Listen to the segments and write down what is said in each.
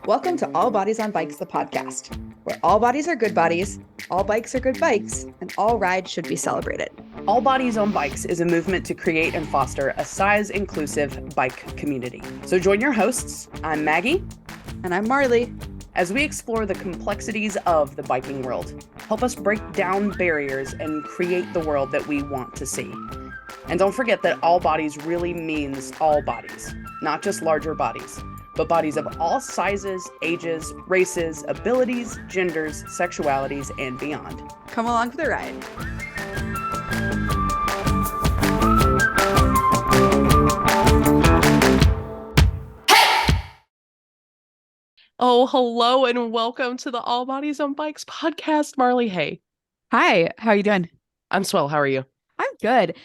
Welcome to All Bodies on Bikes, the podcast, where all bodies are good bodies, all bikes are good bikes, and all rides should be celebrated. All Bodies on Bikes is a movement to create and foster a size-inclusive bike community. So join your hosts, I'm Maggie. And I'm Marley. As we explore the complexities of the biking world, help us break down barriers and create the world that we want to see. And don't forget that all bodies really means all bodies, not just larger bodies, but bodies of all sizes, ages, races, abilities, genders, sexualities, and beyond. Come along for the ride. Oh, hello and welcome to the All Bodies on Bikes podcast. Marley, hey. Hi, how are you doing? I'm swell. How are you? I'm good.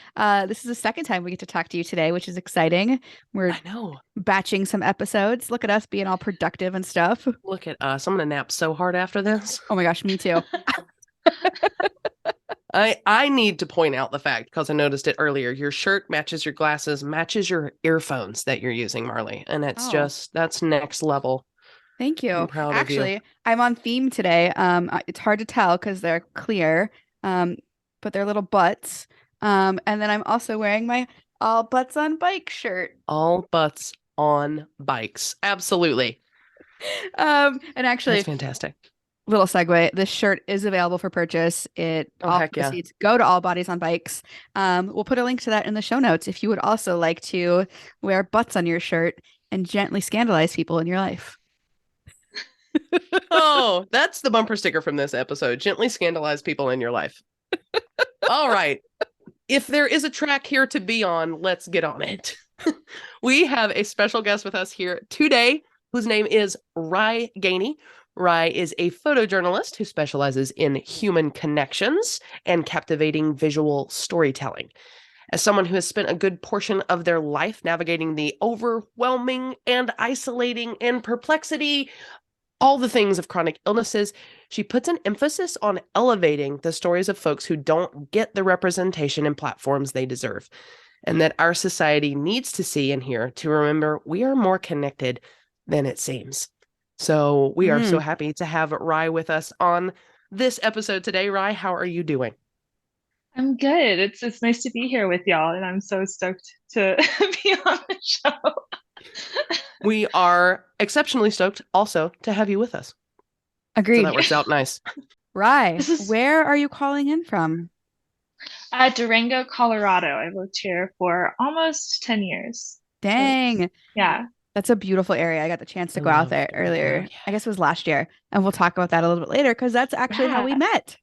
This is the second time we get to talk to you today, which is exciting. I know. Batching some episodes. Look at us being all productive and stuff. Look at us. I'm going to nap so hard after this. Oh my gosh, me too. I need to point out the fact, because I noticed it earlier, your shirt matches your glasses, matches your earphones that you're using, Marley. And it's that's next level. Thank you. I'm proud of you. Actually, I'm on theme today. It's hard to tell because they're clear, but they're little butts. And then I'm also wearing my All Butts on Bike shirt. All butts on bikes. Absolutely. And actually, that's fantastic. Little segue. This shirt is available for purchase. All proceeds go to All Bodies on Bikes. We'll put a link to that in the show notes if you would also like to wear butts on your shirt and gently scandalize people in your life. Oh, that's the bumper sticker from this episode. Gently scandalize people in your life. All right. If there is a track here to be on, let's get on it. We have a special guest with us here today, whose name is Ri Ganey. Ri is a photojournalist who specializes in human connections and captivating visual storytelling. As someone who has spent a good portion of their life navigating the overwhelming and isolating and perplexity, all the things of chronic illnesses, she puts an emphasis on elevating the stories of folks who don't get the representation and platforms they deserve, and that our society needs to see and hear to remember we are more connected than it seems. So we are so happy to have Ri with us on this episode today. Ri, how are you doing? I'm good. It's nice to be here with y'all, and I'm so stoked to be on the show. We are exceptionally stoked also to have you with us. Agreed. So that works out nice. Ri, where are you calling in from? Durango, Colorado. I've lived here for almost 10 years. Dang. So yeah. That's a beautiful area. I got the chance to go out there earlier. Yeah. I guess it was last year. And we'll talk about that a little bit later because that's actually how we met.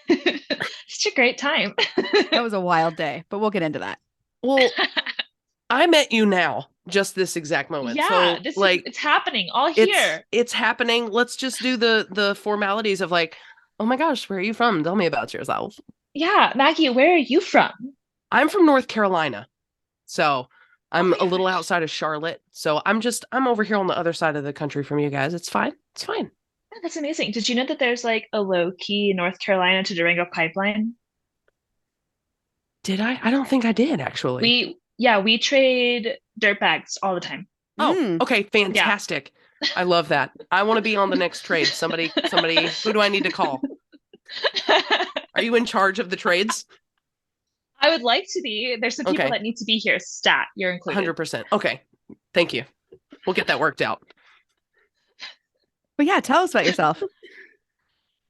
Such a great time. That was a wild day, but we'll get into that. Well, I met you now, just this exact moment. Yeah, so, it's happening all here. It's happening. Let's just do the formalities of like, oh my gosh, where are you from? Tell me about yourself. Yeah, Maggie, where are you from? I'm from North Carolina. So I'm a little outside of Charlotte. So I'm over here on the other side of the country from you guys. It's fine. It's fine. Oh, that's amazing. Did you know that there's like a low-key North Carolina to Durango pipeline? Did I? I don't think I did, actually. We trade dirt bags all the time. Oh, okay. Fantastic. Yeah. I love that. I want to be on the next trade. Somebody, who do I need to call? Are you in charge of the trades? I would like to be. There's some people that need to be here. Stat, you're included. 100%. Okay. Thank you. We'll get that worked out. But yeah, tell us about yourself.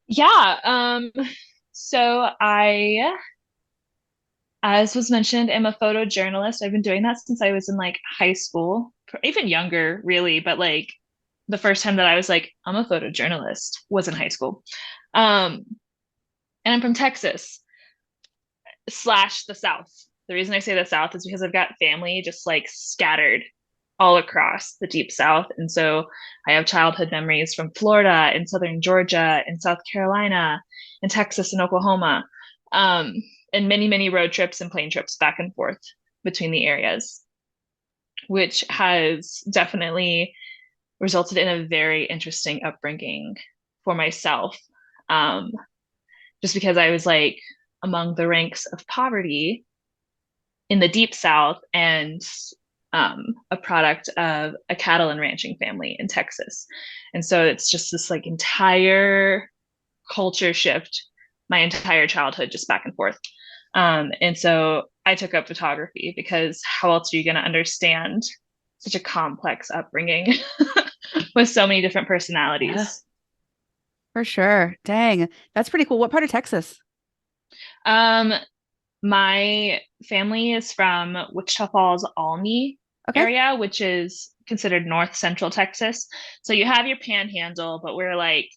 Yeah. So I, as was mentioned, am a photojournalist. I've been doing that since I was in like high school, even younger, really. But like the first time that I was like, I'm a photojournalist was in high school. And I'm from Texas / the South. The reason I say the South is because I've got family just like scattered all across the deep South. And so I have childhood memories from Florida and Southern Georgia and South Carolina and Texas and Oklahoma, and many, many road trips and plane trips back and forth between the areas, which has definitely resulted in a very interesting upbringing for myself. Just because I was like among the ranks of poverty in the deep South, and a product of a cattle and ranching family in Texas. And so it's just this like entire culture shift, my entire childhood, just back and forth. And so I took up photography because how else are you going to understand such a complex upbringing with so many different personalities? Yeah. For sure. Dang, that's pretty cool. What part of Texas? My family is from Wichita Falls, Almy area, which is considered north central Texas. So you have your panhandle, but we're like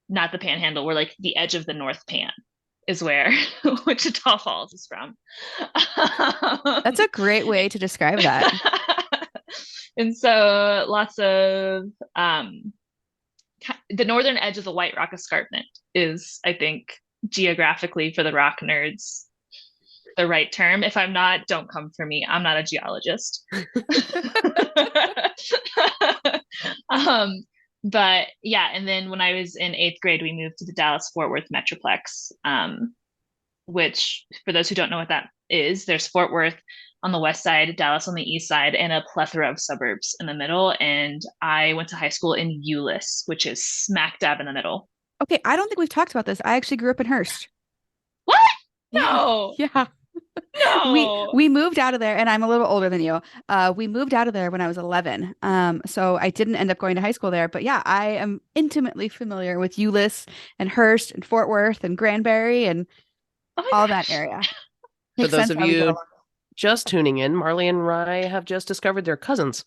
not the panhandle. We're like the edge of the North Pan is where Wichita Falls is from. That's a great way to describe that. And so lots of the northern edge of the White Rock Escarpment is, I think, geographically for the rock nerds, the right term. If I'm not, don't come for me. I'm not a geologist. But yeah, and then when I was in 8th grade, we moved to the Dallas-Fort Worth Metroplex, which for those who don't know what that is, there's Fort Worth on the west side, Dallas on the east side, and a plethora of suburbs in the middle. And I went to high school in Euless, which is smack dab in the middle. Okay, I don't think we've talked about this. I actually grew up in Hearst. What? No. Yeah. No. We moved out of there, and I'm a little older than you. We moved out of there when I was 11. So I didn't end up going to high school there. But yeah, I am intimately familiar with Euless and Hearst and Fort Worth and Granbury and all that area. For those of you just tuning in, Marley and Ri have just discovered they're cousins.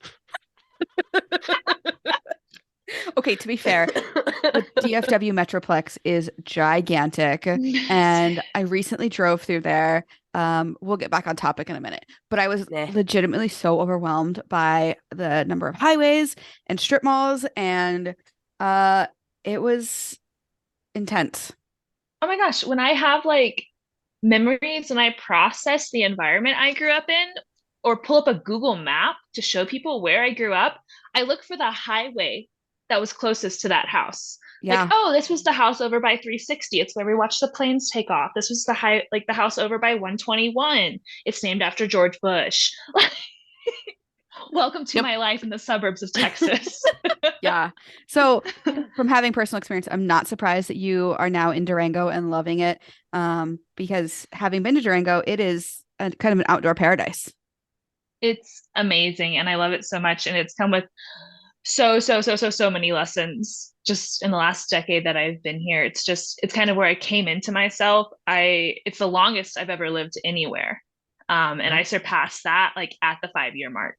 Okay, to be fair, the DFW Metroplex is gigantic, and I recently drove through there. We'll get back on topic in a minute, but I was legitimately so overwhelmed by the number of highways and strip malls, and it was intense. Oh my gosh, when I have like memories and I process the environment I grew up in, or pull up a Google map to show people where I grew up, I look for the highway that was closest to that house. Yeah. Like, oh, this was the house over by 360. It's where we watched the planes take off. This was the house over by 121. It's named after George Bush. Welcome to my life in the suburbs of Texas. Yeah. So from having personal experience, I'm not surprised that you are now in Durango and loving it. Because having been to Durango, it is a kind of an outdoor paradise. It's amazing, and I love it so much. And it's come with so many lessons just in the last decade that I've been here. It's kind of where I came into myself. It's the longest I've ever lived anywhere. And I surpassed that like at the 5-year mark.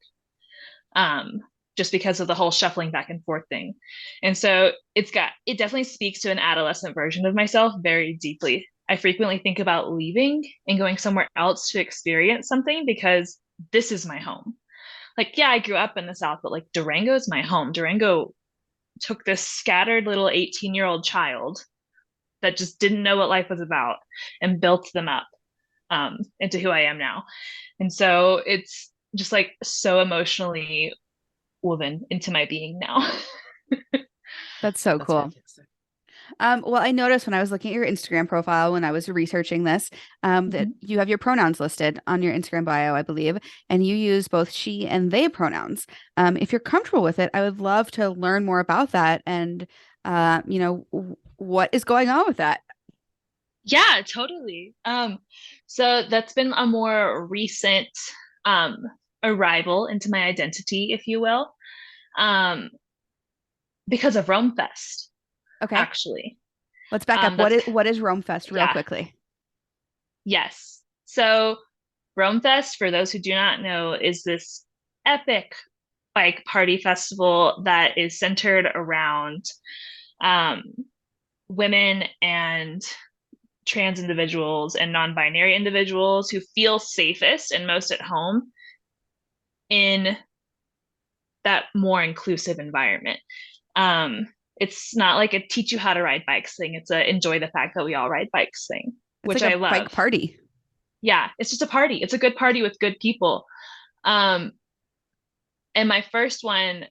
Just because of the whole shuffling back and forth thing. And so it definitely speaks to an adolescent version of myself very deeply. I frequently think about leaving and going somewhere else to experience something because this is my home. Like, yeah, I grew up in the South, but like Durango is my home. Durango took this scattered little 18-year-old child that just didn't know what life was about and built them up into who I am now. And so it's just like so emotionally woven into my being now. That's so cool. Well, I noticed when I was looking at your Instagram profile when I was researching this, that you have your pronouns listed on your Instagram bio, I believe, and you use both she and they pronouns. If you're comfortable with it, I would love to learn more about that and, what is going on with that. Yeah, totally. So that's been a more recent arrival into my identity, if you will, because of Rome Fest. Okay. Actually, let's back up. What is Rome Fest real quickly? Yes. So Rome Fest, for those who do not know, is this epic bike party festival that is centered around women and trans individuals and non-binary individuals who feel safest and most at home in that more inclusive environment. It's not like a teach you how to ride bikes thing. It's a enjoy the fact that we all ride bikes thing, which like I love. Bike party. Yeah, it's just a party. It's a good party with good people. And my first one,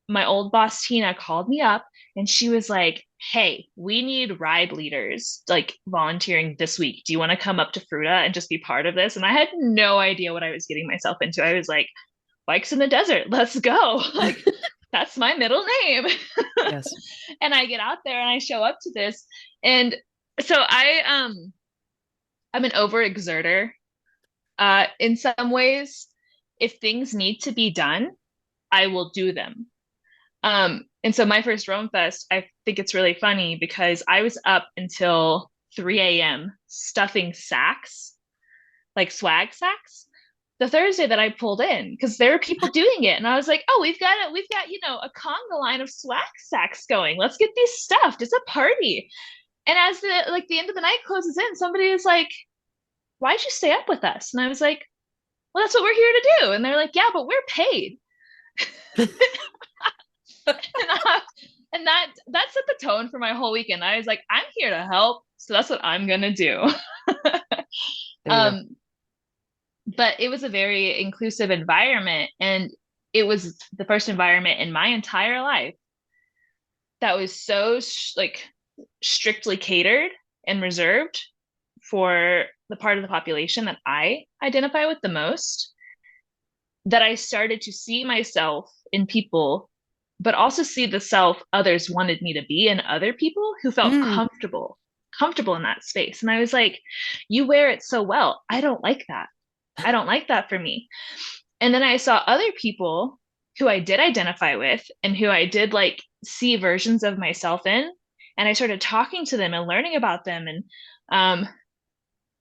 my old boss Tina called me up and she was like, "Hey, we need ride leaders like volunteering this week. Do you want to come up to Fruta and just be part of this?" And I had no idea what I was getting myself into. I was like, Bikes in the Desert, let's go. Like, that's my middle name. Yes. And I get out there and I show up to this. And so I'm an overexerter. In some ways, if things need to be done, I will do them. And so my first Rome Fest, I think it's really funny because I was up until 3 a.m. stuffing sacks, like swag sacks, the Thursday that I pulled in, because there were people doing it. And I was like, oh, we've got, a conga line of swag sacks going. Let's get these stuffed. It's a party. And as the end of the night closes in, somebody is like, why'd you stay up with us? And I was like, well, that's what we're here to do. And they're like, yeah, but we're paid. and that set the tone for my whole weekend. I was like, I'm here to help, so that's what I'm gonna do. But it was a very inclusive environment, and it was the first environment in my entire life that was so strictly catered and reserved for the part of the population that I identify with the most, that I started to see myself in people, but also see the self others wanted me to be in other people who felt comfortable in that space. And I was like, you wear it so well. I don't like that. I don't like that for me. And then I saw other people who I did identify with and who I did like see versions of myself in. And I started talking to them and learning about them. And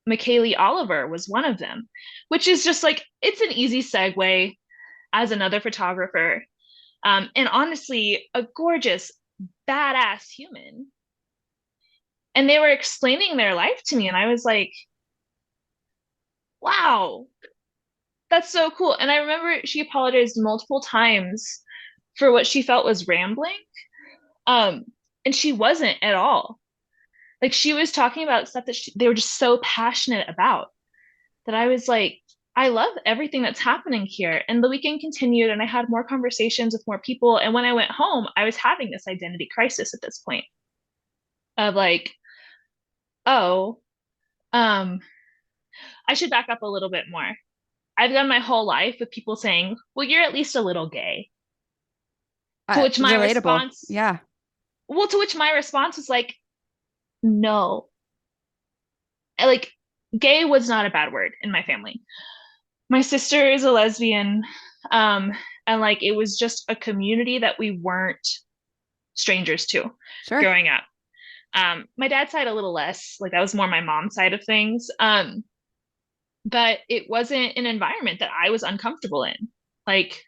McKaylee Oliver was one of them, which is just like, it's an easy segue as another photographer. And honestly, a gorgeous, badass human. And they were explaining their life to me. And I was like, wow, that's so cool. And I remember she apologized multiple times for what she felt was rambling. And she wasn't at all. Like, she was talking about stuff that they were just so passionate about, that I was like, I love everything that's happening here. And the weekend continued, and I had more conversations with more people. And when I went home, I was having this identity crisis at this point of like, oh, I should back up a little bit more. I've done my whole life with people saying, well, you're at least a little gay. To which my response, yeah. Well, to which my response was like, no. Like, gay was not a bad word in my family. My sister is a lesbian. And like, it was just a community that we weren't strangers to growing up. My dad's side a little less, like that was more my mom's side of things. But it wasn't an environment that I was uncomfortable in. Like,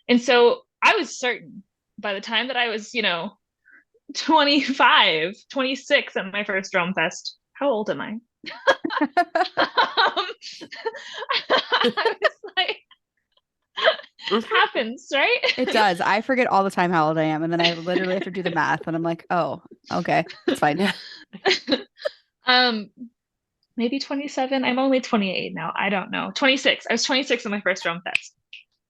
and so I was certain by the time that I was, 25, 26 at my first Drum Fest. How old am I? I was like, it happens, right? It does. I forget all the time how old I am, and then I literally have to do the math, and I'm like, oh, okay, it's fine. Maybe 27. I'm only 28 now. I don't know. 26. I was 26 at my first Drum Fest.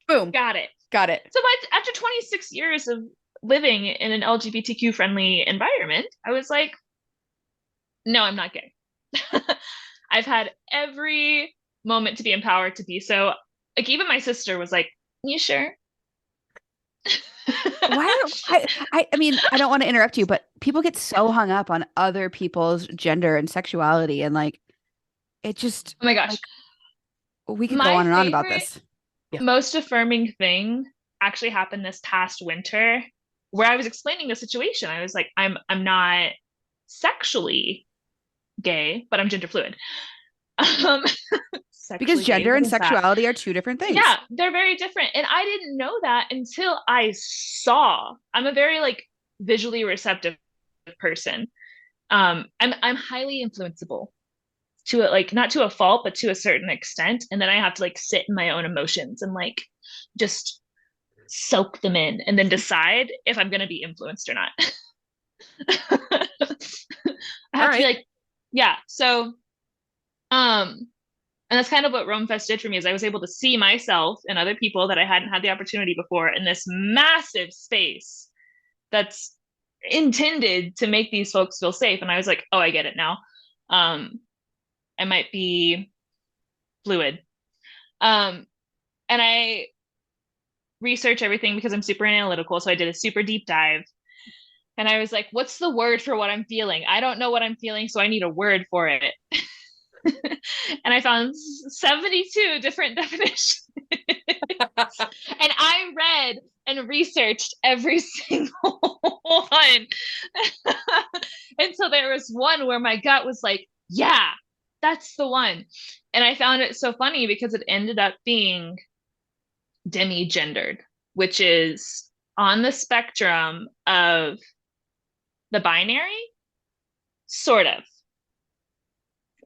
Boom. Got it. So after 26 years of living in an LGBTQ friendly environment, I was like, no, I'm not gay. I've had every moment to be empowered to be so. Like, even my sister was like, you sure? I mean, I don't want to interrupt you, but people get so hung up on other people's gender and sexuality, and like, it just, oh my gosh, like, we could go on and on about this. Most affirming thing actually happened this past winter, where I was explaining the situation. I was like, I'm not sexually gay, but I'm gender fluid. Because gender and sexuality are two different things. Yeah, they're very different. And I didn't know that until I saw. I'm a very like visually receptive person. I'm highly influenceable to it, like not to a fault, but to a certain extent. And then I have to like sit in my own emotions and like just soak them in and then decide if I'm gonna be influenced or not. I have to be like, yeah. So and that's kind of what Rome Fest did for me, is I was able to see myself and other people that I hadn't had the opportunity before in this massive space that's intended to make these folks feel safe. And I was like, oh, I get it now. I might be fluid. And I research everything because I'm super analytical. So I did a super deep dive. And I was like, what's the word for what I'm feeling? I don't know what I'm feeling, so I need a word for it. And I found 72 different definitions. And I read and researched every single one. And so there was one where my gut was like, yeah, that's the one. And I found it so funny because it ended up being demi-gendered, which is on the spectrum of the binary, sort of.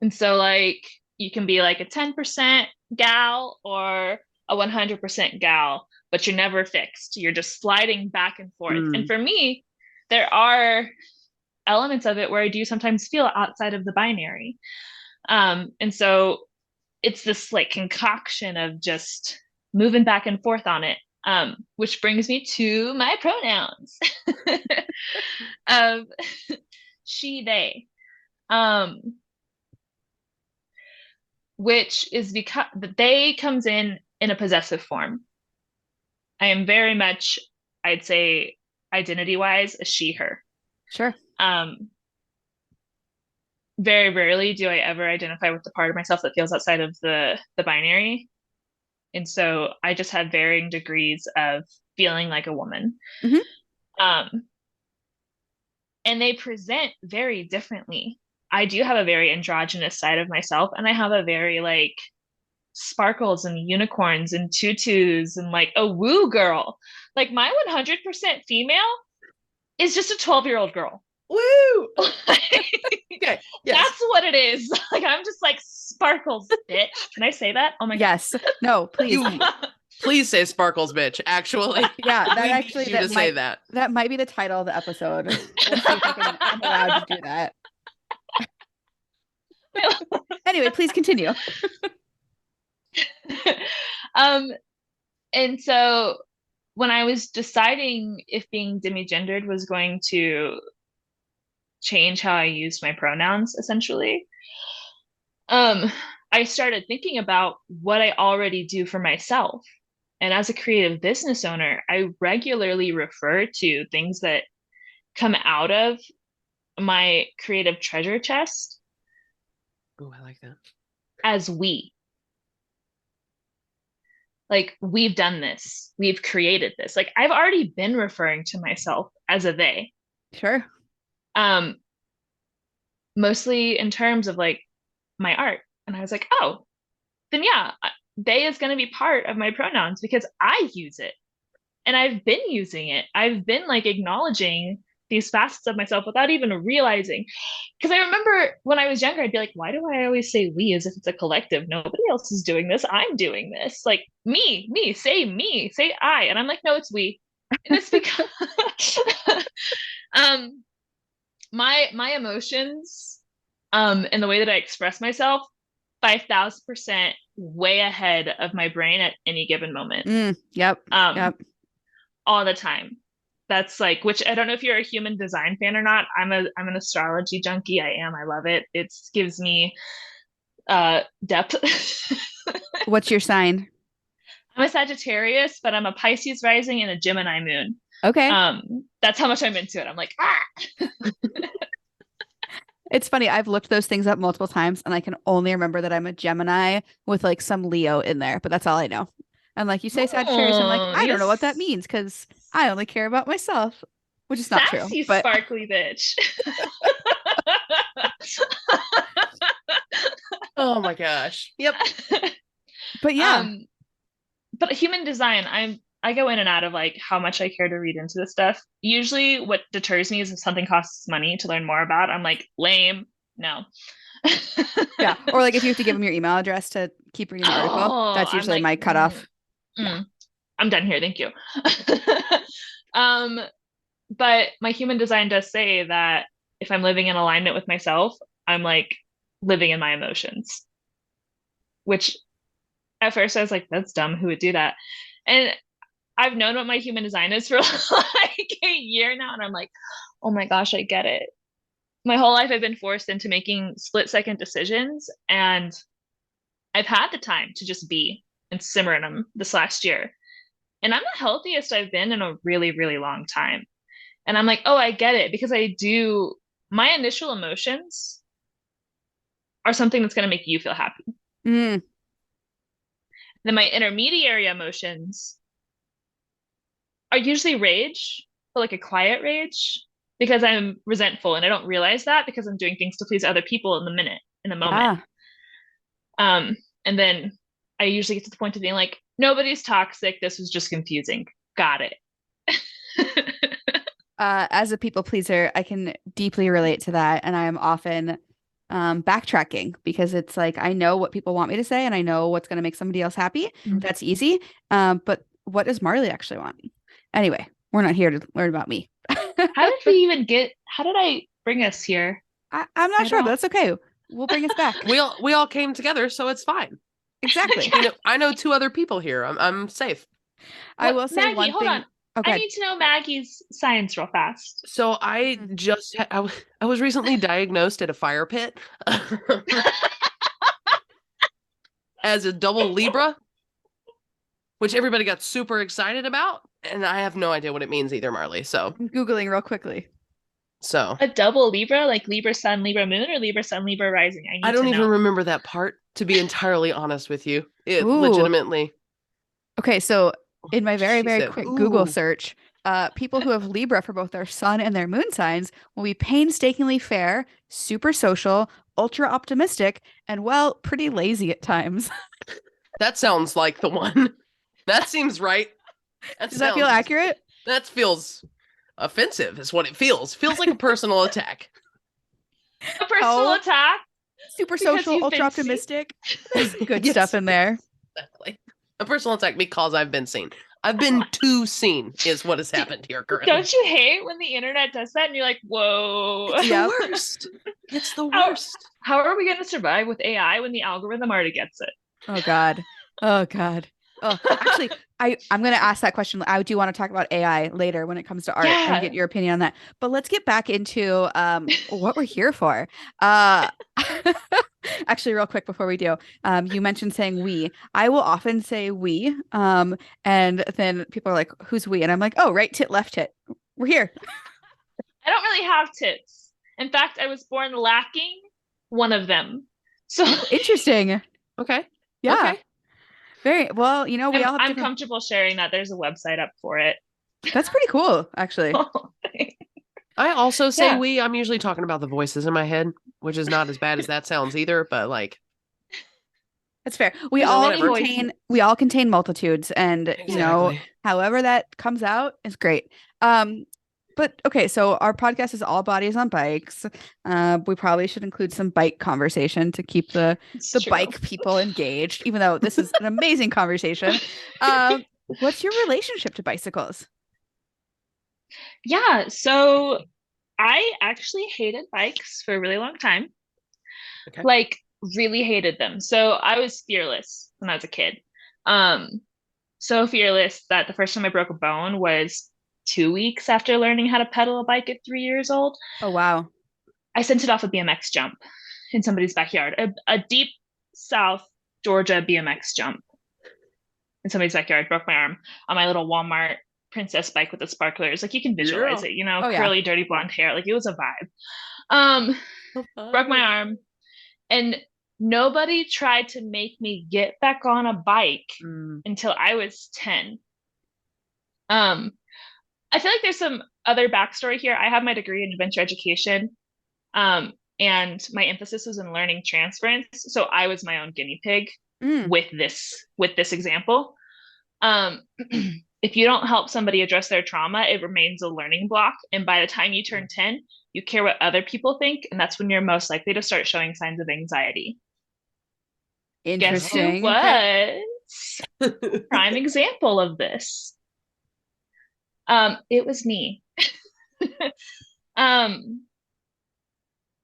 And so like you can be like a 10% gal or a 100% gal, but you're never fixed. You're just sliding back and forth. And for me, there are elements of it where I do sometimes feel outside of the binary. And so it's this like concoction of just moving back and forth on it. Which brings me to my pronouns of she, they, which is because the they comes in a possessive form. I am very much, I'd say, identity wise, a she, her. Sure. Very rarely do I ever identify with the part of myself that feels outside of the binary. And so I just have varying degrees of feeling like a woman. And they present very differently. I do have a very androgynous side of myself, and I have a very like sparkles and unicorns and tutus and like a woo girl. Like my 100% female is just a 12-year-old girl. Woo! Okay. Yes. That's what it is. Like I'm just like sparkles, bitch. Can I say that? Oh my God. Yes. No, please. Please say sparkles, bitch. Actually, yeah, that actually need you to say that. That might be the title of the episode. We'll see if I'm allowed to do that. Anyway, please continue. And so when I was deciding if being demi-gendered was going to change how I used my pronouns, essentially, I started thinking about what I already do for myself. And as a creative business owner, I regularly refer to things that come out of my creative treasure chest. Oh, I like that. As we. Like, we've done this. We've created this. Like, I've already been referring to myself as a they. Sure. Mostly in terms of like my art. And I was like, oh, then yeah, they is going to be part of my pronouns because I use it. And I've been using it. I've been like acknowledging these facets of myself without even realizing. Because I remember when I was younger, I'd be like, why do I always say we as if it's a collective? Nobody else is doing this. I'm doing this. Like me, say I. And I'm like, no, it's we. And it's because my emotions and the way that I express myself 5,000% way ahead of my brain at any given moment. Yep. All the time. That's like, which I don't know if you're a human design fan or not. I'm an astrology junkie. I am. I love it. It gives me depth. What's your sign? I'm a Sagittarius, but I'm a Pisces rising and a Gemini moon. Okay. That's how much I'm into it. I'm like, It's funny. I've looked those things up multiple times and I can only remember that I'm a Gemini with like some Leo in there, but that's all I know. And like you say Sagittarius, I'm like, I don't know what that means because I only care about myself, which is not true. But sparkly bitch. Oh my gosh. Yep. But yeah. But human design, I go in and out of like how much I care to read into this stuff. Usually what deters me is if something costs money to learn more about. I'm like, lame. No. Yeah. Or like if you have to give them your email address to keep reading the article, that's usually like, my cutoff. I'm done here. Thank you. But my human design does say that if I'm living in alignment with myself, I'm like living in my emotions, which at first I was like, that's dumb. Who would do that? And I've known what my human design is for like a year now. And I'm like, oh my gosh, I get it. My whole life I've been forced into making split-second decisions. And I've had the time to just be. and simmering them this last year. And I'm the healthiest I've been in a really, really long time. And I'm like, oh, I get it, because my initial emotions are something that's going to make you feel happy. Mm. Then my intermediary emotions are usually rage, but like a quiet rage, because I'm resentful and I don't realize that because I'm doing things to please other people in the moment. And then I usually get to the point of being like, nobody's toxic. This was just confusing. Got it. As a people pleaser, I can deeply relate to that. And I am often backtracking because it's like, I know what people want me to say and I know what's going to make somebody else happy. Mm-hmm. That's easy. But what does Marley actually want? Anyway, we're not here to learn about me. How did I bring us here? I'm not sure, but that's okay. We'll bring us back. We all came together, so it's fine. Exactly. I know 2 other people here. I'm safe. I will say Maggie, one hold thing. On. Okay. I need to know Maggie's science real fast. So I was recently diagnosed at a fire pit as a double Libra, which everybody got super excited about, and I have no idea what it means either, Marley. So I'm Googling real quickly. So a double Libra, like Libra sun, Libra moon, or Libra sun, Libra rising? I don't even remember that part, to be entirely honest with you. It legitimately. Okay, so in my very, very quick Google search, people who have Libra for both their sun and their moon signs will be painstakingly fair, super social, ultra optimistic, and, well, pretty lazy at times. That sounds like the one. That seems right. Does that feel accurate? That feels offensive is what it feels. Feels like a personal attack. A personal attack? Super social, ultra optimistic. There's good stuff in there. Exactly. A personal attack because I've been seen. I've been too seen is what has happened here currently. Don't you hate when the internet does that and you're like, whoa. It's the worst. It's the worst. How are we going to survive with AI when the algorithm already gets it? Oh, God. Oh, God. Oh, actually, I'm going to ask that question. I do want to talk about AI later when it comes to art and get your opinion on that. But let's get back into what we're here for. Actually, real quick before we do, you mentioned saying we. I will often say we, and then people are like, "Who's we?" And I'm like, "Oh, right tit, left tit. We're here." I don't really have tits. In fact, I was born lacking one of them. So interesting. Okay. Yeah. Okay. Very well. You know, I'm comfortable sharing that. There's a website up for it. That's pretty cool, actually. I also say we. I'm usually talking about the voices in my head, which is not as bad as that sounds either. But like, that's fair. We all contain multitudes, and you know, however that comes out is great. But okay, so our podcast is all bodies on bikes. We probably should include some bike conversation to keep the bike people engaged, even though this is an amazing conversation. What's your relationship to bicycles? Yeah, so I actually hated bikes for a really long time. Okay. Like really hated them. So I was fearless when I was a kid. So fearless that the first time I broke a bone was 2 weeks after learning how to pedal a bike at 3 years old. Oh, wow. I sent it off a BMX jump in somebody's backyard, a deep South Georgia BMX jump in somebody's backyard. Broke my arm on my little Walmart princess bike with the sparklers. Like you can visualize it, you know, curly, dirty blonde hair. Like it was a vibe. Broke my arm, and nobody tried to make me get back on a bike until I was 10. I feel like there's some other backstory here. I have my degree in adventure education, and my emphasis was in learning transference. So I was my own guinea pig with this example. If you don't help somebody address their trauma, it remains a learning block. And by the time you turn 10, you care what other people think, and that's when you're most likely to start showing signs of anxiety. Interesting. Guess who was prime example of this? It was me. And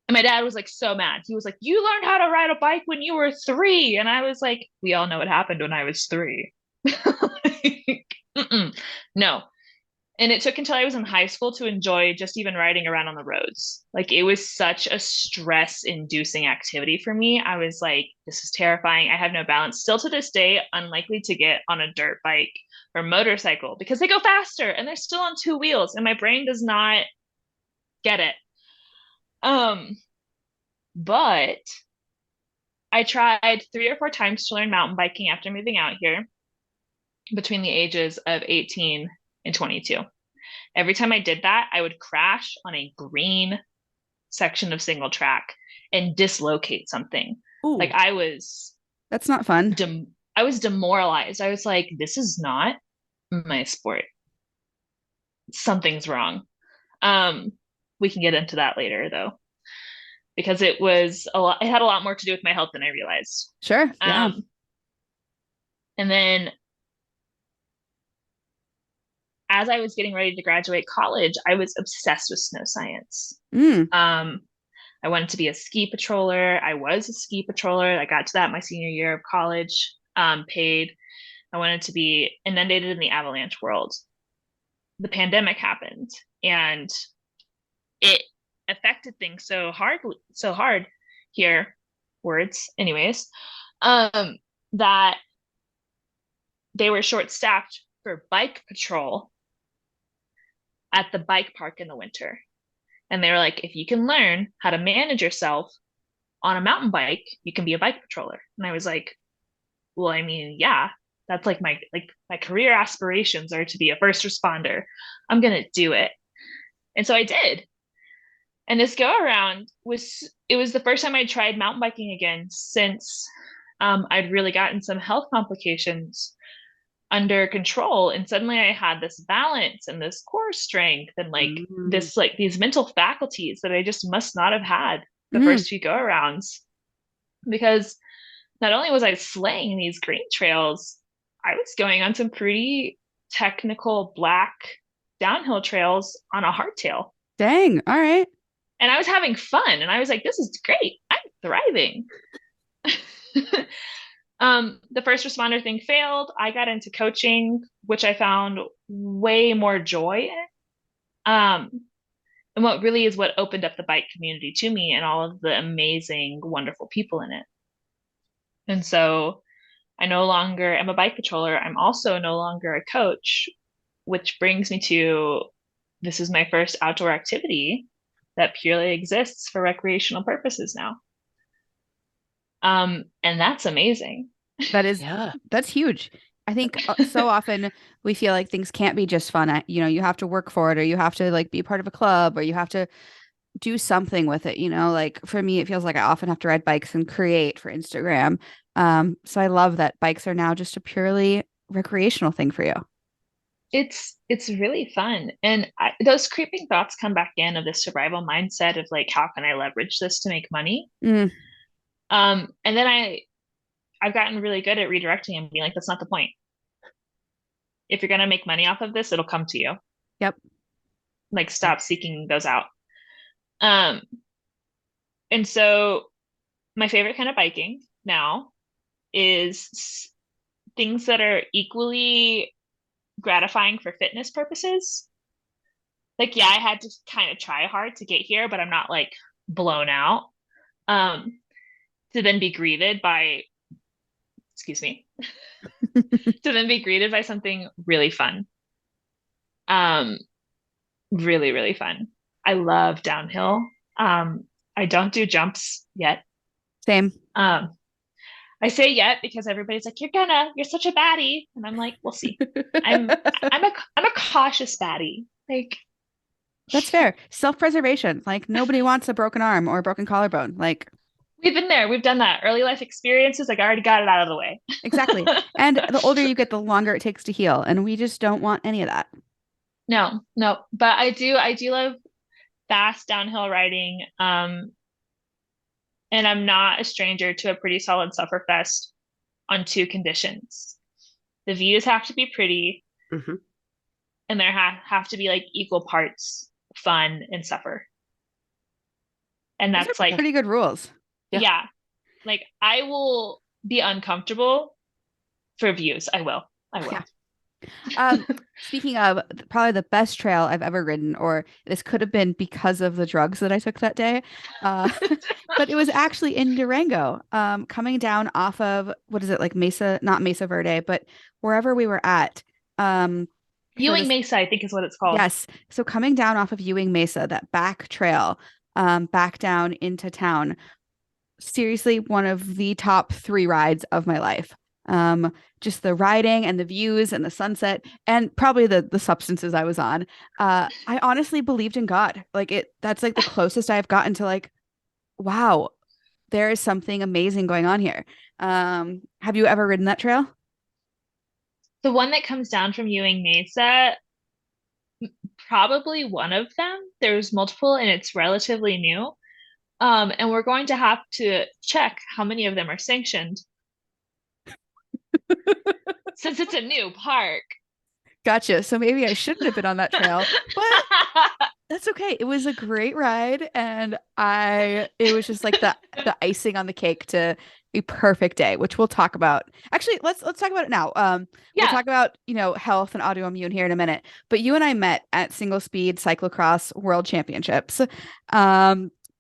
my dad was like so mad. He was like, "You learned how to ride a bike when you were 3." And I was like, we all know what happened when I was 3. Like, no. And it took until I was in high school to enjoy just even riding around on the roads. Like it was such a stress inducing activity for me. I was like, this is terrifying. I have no balance. Still to this day, unlikely to get on a dirt bike or motorcycle because they go faster and they're still on two wheels and my brain does not get it. But I tried 3 or 4 times to learn mountain biking after moving out here between the ages of 18 and 22. Every time I did that, I would crash on a green section of single track and dislocate something. Ooh, like I was that's not fun. I was demoralized. I was like, this is not my sport. Something's wrong. We can get into that later though, because it was a lot. It had a lot more to do with my health than I realized. Sure. Yeah. And then as I was getting ready to graduate college, I was obsessed with snow science. I wanted to be a ski patroller. I was a ski patroller. I got to that my senior year of college, paid. I wanted to be inundated in the avalanche world. The pandemic happened and it affected things so hard here, words, anyways, that they were short staffed for bike patrol at the bike park in the winter. And they were like, if you can learn how to manage yourself on a mountain bike, you can be a bike patroller. And I was like, well, I mean, yeah, that's like my career aspirations are to be a first responder. I'm going to do it. And so I did. And this go around was the first time I tried mountain biking again since I'd really gotten some health complications under control, and suddenly I had this balance and this core strength and these mental faculties that I just must not have had the first few go arounds, because not only was I slaying these green trails, I was going on some pretty technical black downhill trails on a hardtail. Dang. All right. And I was having fun and I was like, this is great. I'm thriving. The first responder thing failed. I got into coaching, which I found way more joy in. And what really is what opened up the bike community to me and all of the amazing, wonderful people in it. And so I no longer am a bike patroller. I'm also no longer a coach, which brings me to this is my first outdoor activity that purely exists for recreational purposes now. And that's amazing. That is, that's huge. I think so often we feel like things can't be just fun. You know, you have to work for it, or you have to like be part of a club, or you have to do something with it. You know, like for me, it feels like I often have to ride bikes and create for Instagram. So I love that bikes are now just a purely recreational thing for you. It's really fun. And those creeping thoughts come back in of this survival mindset of like, how can I leverage this to make money? And then I've gotten really good at redirecting and being like, that's not the point. If you're going to make money off of this, it'll come to you. Yep. Like stop seeking those out. And so my favorite kind of biking now is things that are equally gratifying for fitness purposes. Like, yeah, I had to kind of try hard to get here, but I'm not like blown out. To then be greeted by, excuse me, to then be greeted by something really fun. Really, really fun. I love downhill. I don't do jumps yet. Same. I say yet because everybody's like, you're such a baddie. And I'm like, we'll see. I'm a cautious baddie. Like, that's fair. Self-preservation. Like nobody wants a broken arm or a broken collarbone. Like we've been there. We've done that. Early life experiences. Like I already got it out of the way. Exactly. And the older you get, the longer it takes to heal. And we just don't want any of that. No. But I do love fast downhill riding. And I'm not a stranger to a pretty solid sufferfest on two conditions. The views have to be pretty, and there have to be like equal parts fun and suffer. And that's like pretty good rules. Yeah. Like I will be uncomfortable for views. I will. Yeah. Speaking of, probably the best trail I've ever ridden, or this could have been because of the drugs that I took that day, uh, but it was actually in Durango, coming down off of, what is it, like Mesa, not Mesa Verde, but wherever we were at, for Ewing this, Mesa, I think is what it's called. yes. So coming down off of Ewing Mesa, that back trail, back down into town, seriously one of the top three rides of my life. Just the riding and the views and the sunset and probably the substances I was on. I honestly believed in God. Like that's like the closest I've gotten to like, wow, there is something amazing going on here. Have you ever ridden that trail? The one that comes down from Ewing Mesa, probably one of them. There's multiple and it's relatively new. And we're going to have to check how many of them are sanctioned since it's a new park. Gotcha. So maybe I shouldn't have been on that trail, but that's okay. It was a great ride, and it was just like the icing on the cake to a perfect day, which we'll talk about. Actually, let's talk about it now. We'll Yeah. talk about, health and autoimmune here in a minute. But you and I met at Single Speed Cyclocross World Championships.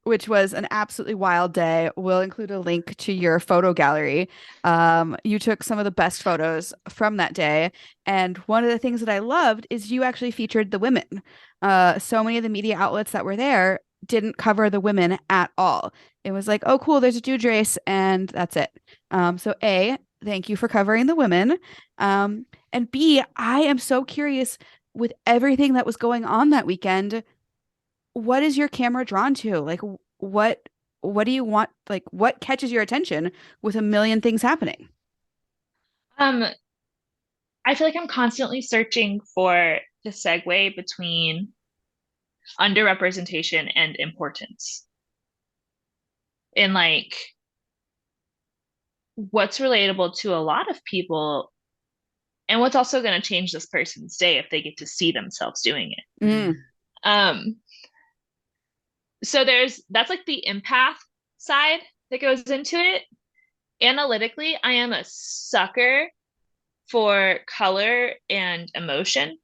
Which was an absolutely wild day. We'll include a link to your photo gallery. You took some of the best photos from that day. And one of the things that I loved is you actually featured the women. So many of the media outlets that were there didn't cover the women at all. It was like, oh, cool, there's a Juge race, and that's it. So A, thank you for covering the women. And B, I am so curious with everything that was going on that weekend. What is your camera drawn to? Like, what do you want? Like, what catches your attention with a million things happening? Um, I feel like I'm constantly searching for the segue between underrepresentation and importance. And like what's relatable to a lot of people and what's also going to change this person's day if they get to see themselves doing it. Mm. Um, so that's like the empath side that goes into it. Analytically, I am a sucker for color and emotion.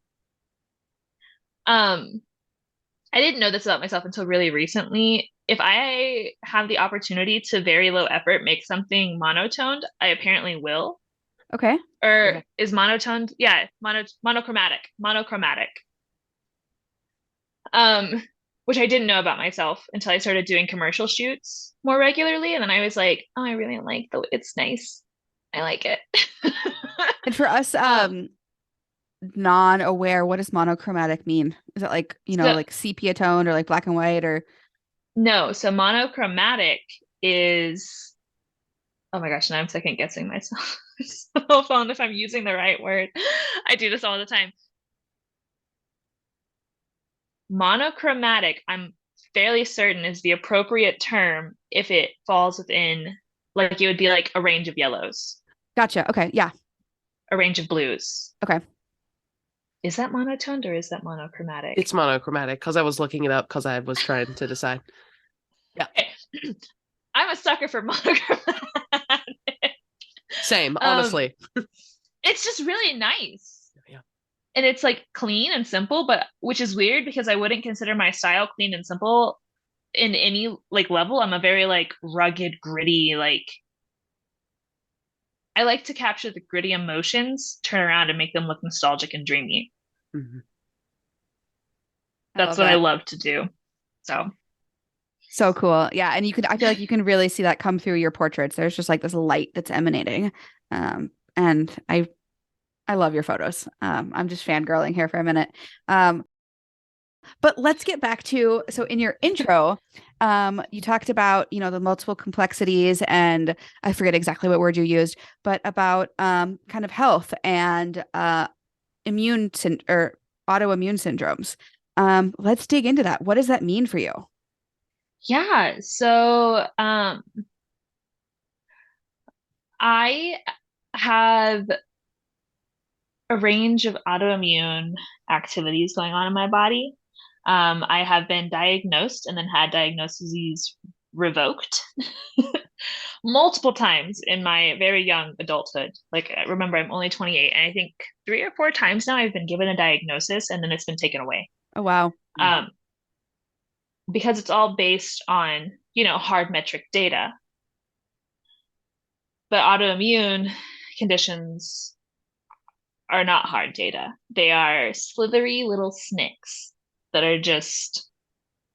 Um, I didn't know this about myself until really recently. If I have the opportunity to very low effort make something monotoned, I apparently will. Okay. Or is monotoned? Yeah, monochromatic. Um, which I didn't know about myself until I started doing commercial shoots more regularly, and then I was like, oh, I really like it's nice. I like it. And for us, non-aware, what does monochromatic mean? Is it like, So like sepia toned or like black and white or? no, so monochromatic is, oh my gosh, now I'm second guessing myself. Cell phone if I'm using the right word. I do this all the time. Monochromatic, I'm fairly certain is the appropriate term if it falls within, like it would be like a range of yellows, Gotcha. Okay. Yeah. a range of blues. Okay. Is that monotoned or is that monochromatic? It's monochromatic because I was looking it up because I was trying to decide. Yeah. Okay. I'm a sucker for monochromatic. Same, honestly. It's just really nice. Yeah. And it's like clean and simple, but which is weird because I wouldn't consider my style clean and simple in any like level. I'm a very like rugged, gritty, like I like to capture the gritty emotions, turn around and make them look nostalgic and dreamy. Mm-hmm. That's what I love to do. So cool. Yeah. And I feel like you can really see that come through your portraits. There's just like this light that's emanating. And I love your photos. I'm just fangirling here for a minute. But let's get back to, so in your intro, you talked about, the multiple complexities, and I forget exactly what word you used, but about kind of health and or autoimmune syndromes. Let's dig into that. What does that mean for you? Yeah. So I have a range of autoimmune activities going on in my body. I have been diagnosed and then had diagnoses revoked. multiple times in my very young adulthood. Like, remember, I'm only 28, and I think 3 or 4 times now I've been given a diagnosis and then it's been taken away. Oh, wow. Um, because it's all based on, hard metric data. But autoimmune conditions are not hard data. They are slithery little snakes that are just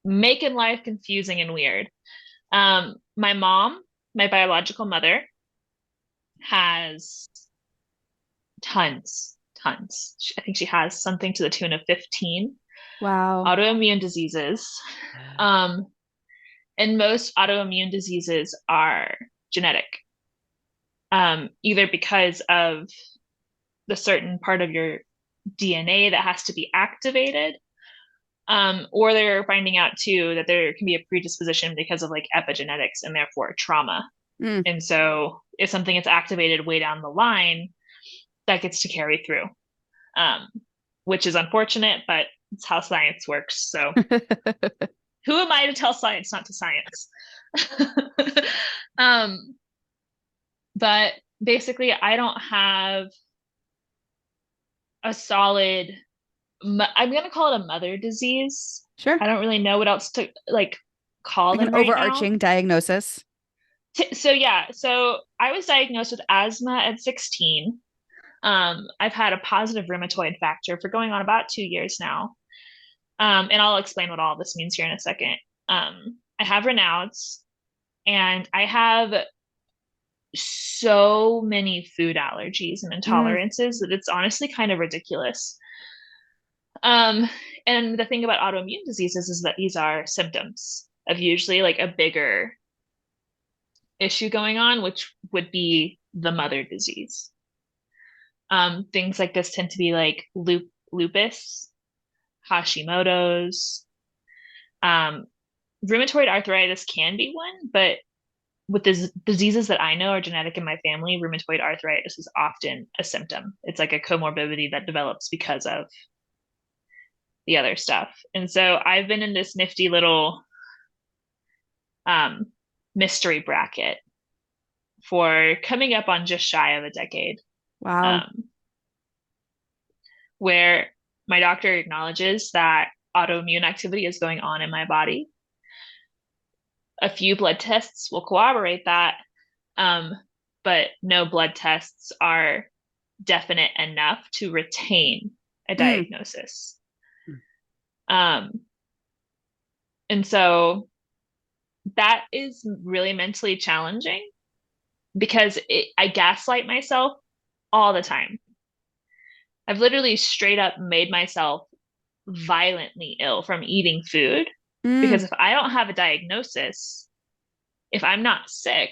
making life confusing and weird. My mom, my biological mother, has tons. I think she has something to the tune of 15 Wow. autoimmune diseases. And most autoimmune diseases are genetic, either because of the certain part of your DNA that has to be activated, or they're finding out too that there can be a predisposition because of like epigenetics and therefore trauma. And so if something gets activated way down the line, that gets to carry through, which is unfortunate, but it's how science works. So who am I to tell science not to science? But basically, I don't have a solid, I'm going to call it a mother disease. Sure. I don't really know what else to like call Like them an right overarching now. diagnosis. So I was diagnosed with asthma at 16. I've had a positive rheumatoid factor for going on about 2 years now. And I'll explain what all this means here in a second. I have Raynaud's, and I have so many food allergies and intolerances that it's honestly kind of ridiculous. Um, and the thing about autoimmune diseases is that these are symptoms of usually like a bigger issue going on, which would be the mother disease. Things like this tend to be like lupus, Hashimoto's. Rheumatoid arthritis can be one, but with the diseases that I know are genetic in my family, rheumatoid arthritis is often a symptom. It's like a comorbidity that develops because of the other stuff. And so I've been in this nifty little mystery bracket for coming up on just shy of a decade. Wow. Where my doctor acknowledges that autoimmune activity is going on in my body. A few blood tests will corroborate that, but no blood tests are definite enough to retain a diagnosis. And so that is really mentally challenging because I gaslight myself all the time. I've literally straight up made myself violently ill from eating food because if I don't have a diagnosis, if I'm not sick,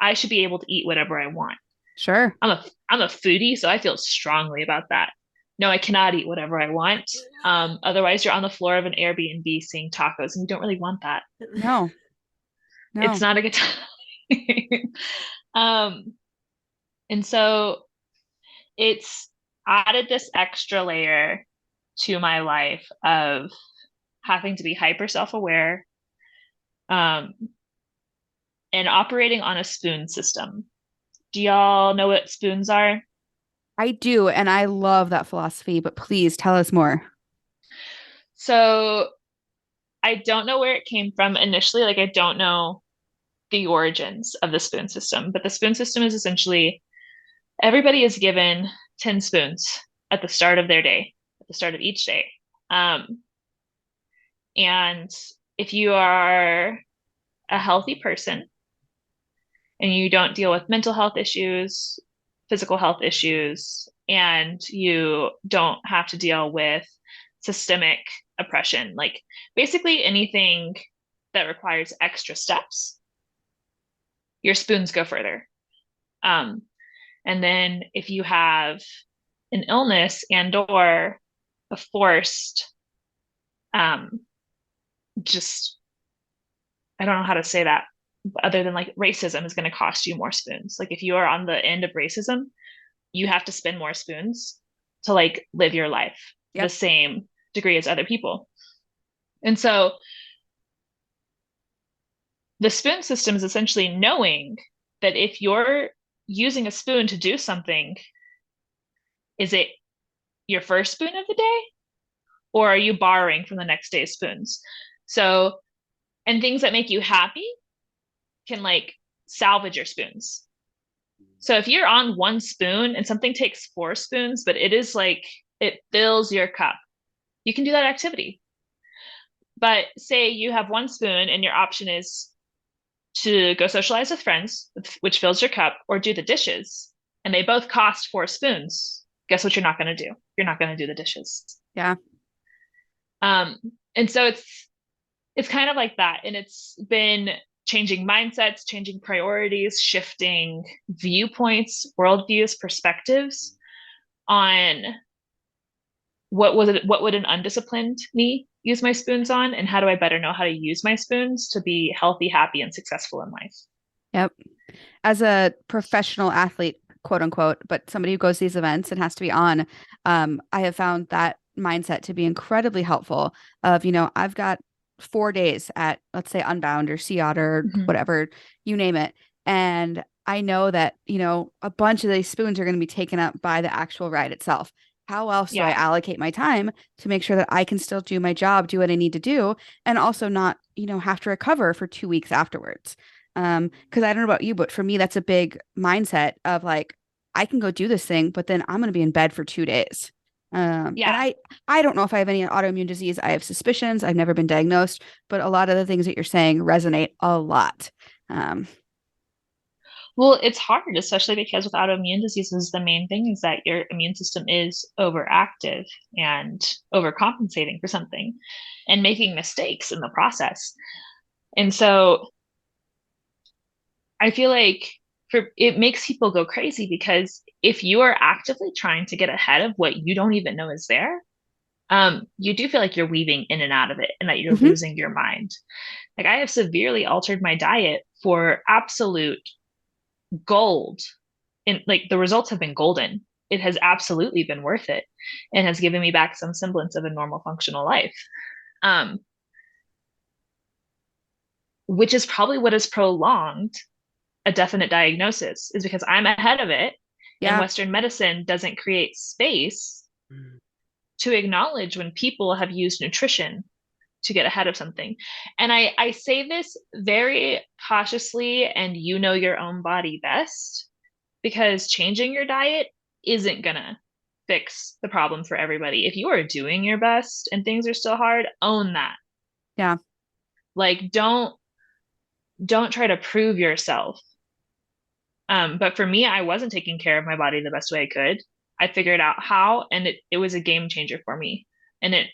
I should be able to eat whatever I want. Sure. I'm a foodie, so I feel strongly about that. No, I cannot eat whatever I want. Otherwise, you're on the floor of an Airbnb seeing tacos, and you don't really want that. No. It's not a good time. And so it's added this extra layer to my life of having to be hyper self-aware, and operating on a spoon system. Do y'all know what spoons are? I do, and I love that philosophy, but please tell us more. So I don't know where it came from initially. Like, I don't know the origins of the spoon system, but the spoon system is essentially everybody is given 10 spoons at the start of their day, at the start of each day. And if you are a healthy person and you don't deal with mental health issues, physical health issues, and you don't have to deal with systemic oppression, like basically anything that requires extra steps, your spoons go further. And then if you have an illness and or a forced, just, I don't know how to say that other than like racism is going to cost you more spoons. Like if you are on the end of racism, you have to spend more spoons to like live your life the same degree as other people. And so the spoon system is essentially knowing that if you're using a spoon to do something, is it your first spoon of the day, or are you borrowing from the next day's spoons? So, and things that make you happy can like salvage your spoons. So if you're on one spoon and something takes 4 spoons, but it is like it fills your cup, you can do that activity. But say you have 1 spoon and your option is to go socialize with friends, which fills your cup, or do the dishes, and they both cost 4 spoons. Guess what you're not going to do? You're not going to do the dishes. Yeah. And so it's kind of like that, and it's been changing mindsets, changing priorities, shifting viewpoints, worldviews, perspectives on what would an undisciplined me use my spoons on, and how do I better know how to use my spoons to be healthy, happy, and successful in life. Yep. As a professional athlete, quote unquote, but somebody who goes to these events and has to be on, I have found that mindset to be incredibly helpful of, I've got 4 days at, let's say, Unbound or Sea Otter, whatever, you name it. And I know that, a bunch of these spoons are going to be taken up by the actual ride itself. How else do I allocate my time to make sure that I can still do my job, do what I need to do, and also not, have to recover for 2 weeks afterwards? Because I don't know about you, but for me, that's a big mindset of like, I can go do this thing, but then I'm going to be in bed for 2 days. And I don't know if I have any autoimmune disease. I have suspicions. I've never been diagnosed, but a lot of the things that you're saying resonate a lot. Well, it's hard, especially because with autoimmune diseases, the main thing is that your immune system is overactive and overcompensating for something and making mistakes in the process. And so I feel like it makes people go crazy, because if you are actively trying to get ahead of what you don't even know is there, you do feel like you're weaving in and out of it and that you're losing your mind. Like, I have severely altered my diet for absolute gold, and like the results have been golden. It has absolutely been worth it and has given me back some semblance of a normal functional life. Which is probably what has prolonged a definite diagnosis, is because I'm ahead of it, and Western medicine doesn't create space to acknowledge when people have used nutrition to get ahead of something. And I say this very cautiously, and you know your own body best, because changing your diet isn't gonna fix the problem for everybody. If you are doing your best and things are still hard, own that. Yeah. Like, don't try to prove yourself. But for me, I wasn't taking care of my body the best way I could. I figured out how, and it was a game changer for me. And it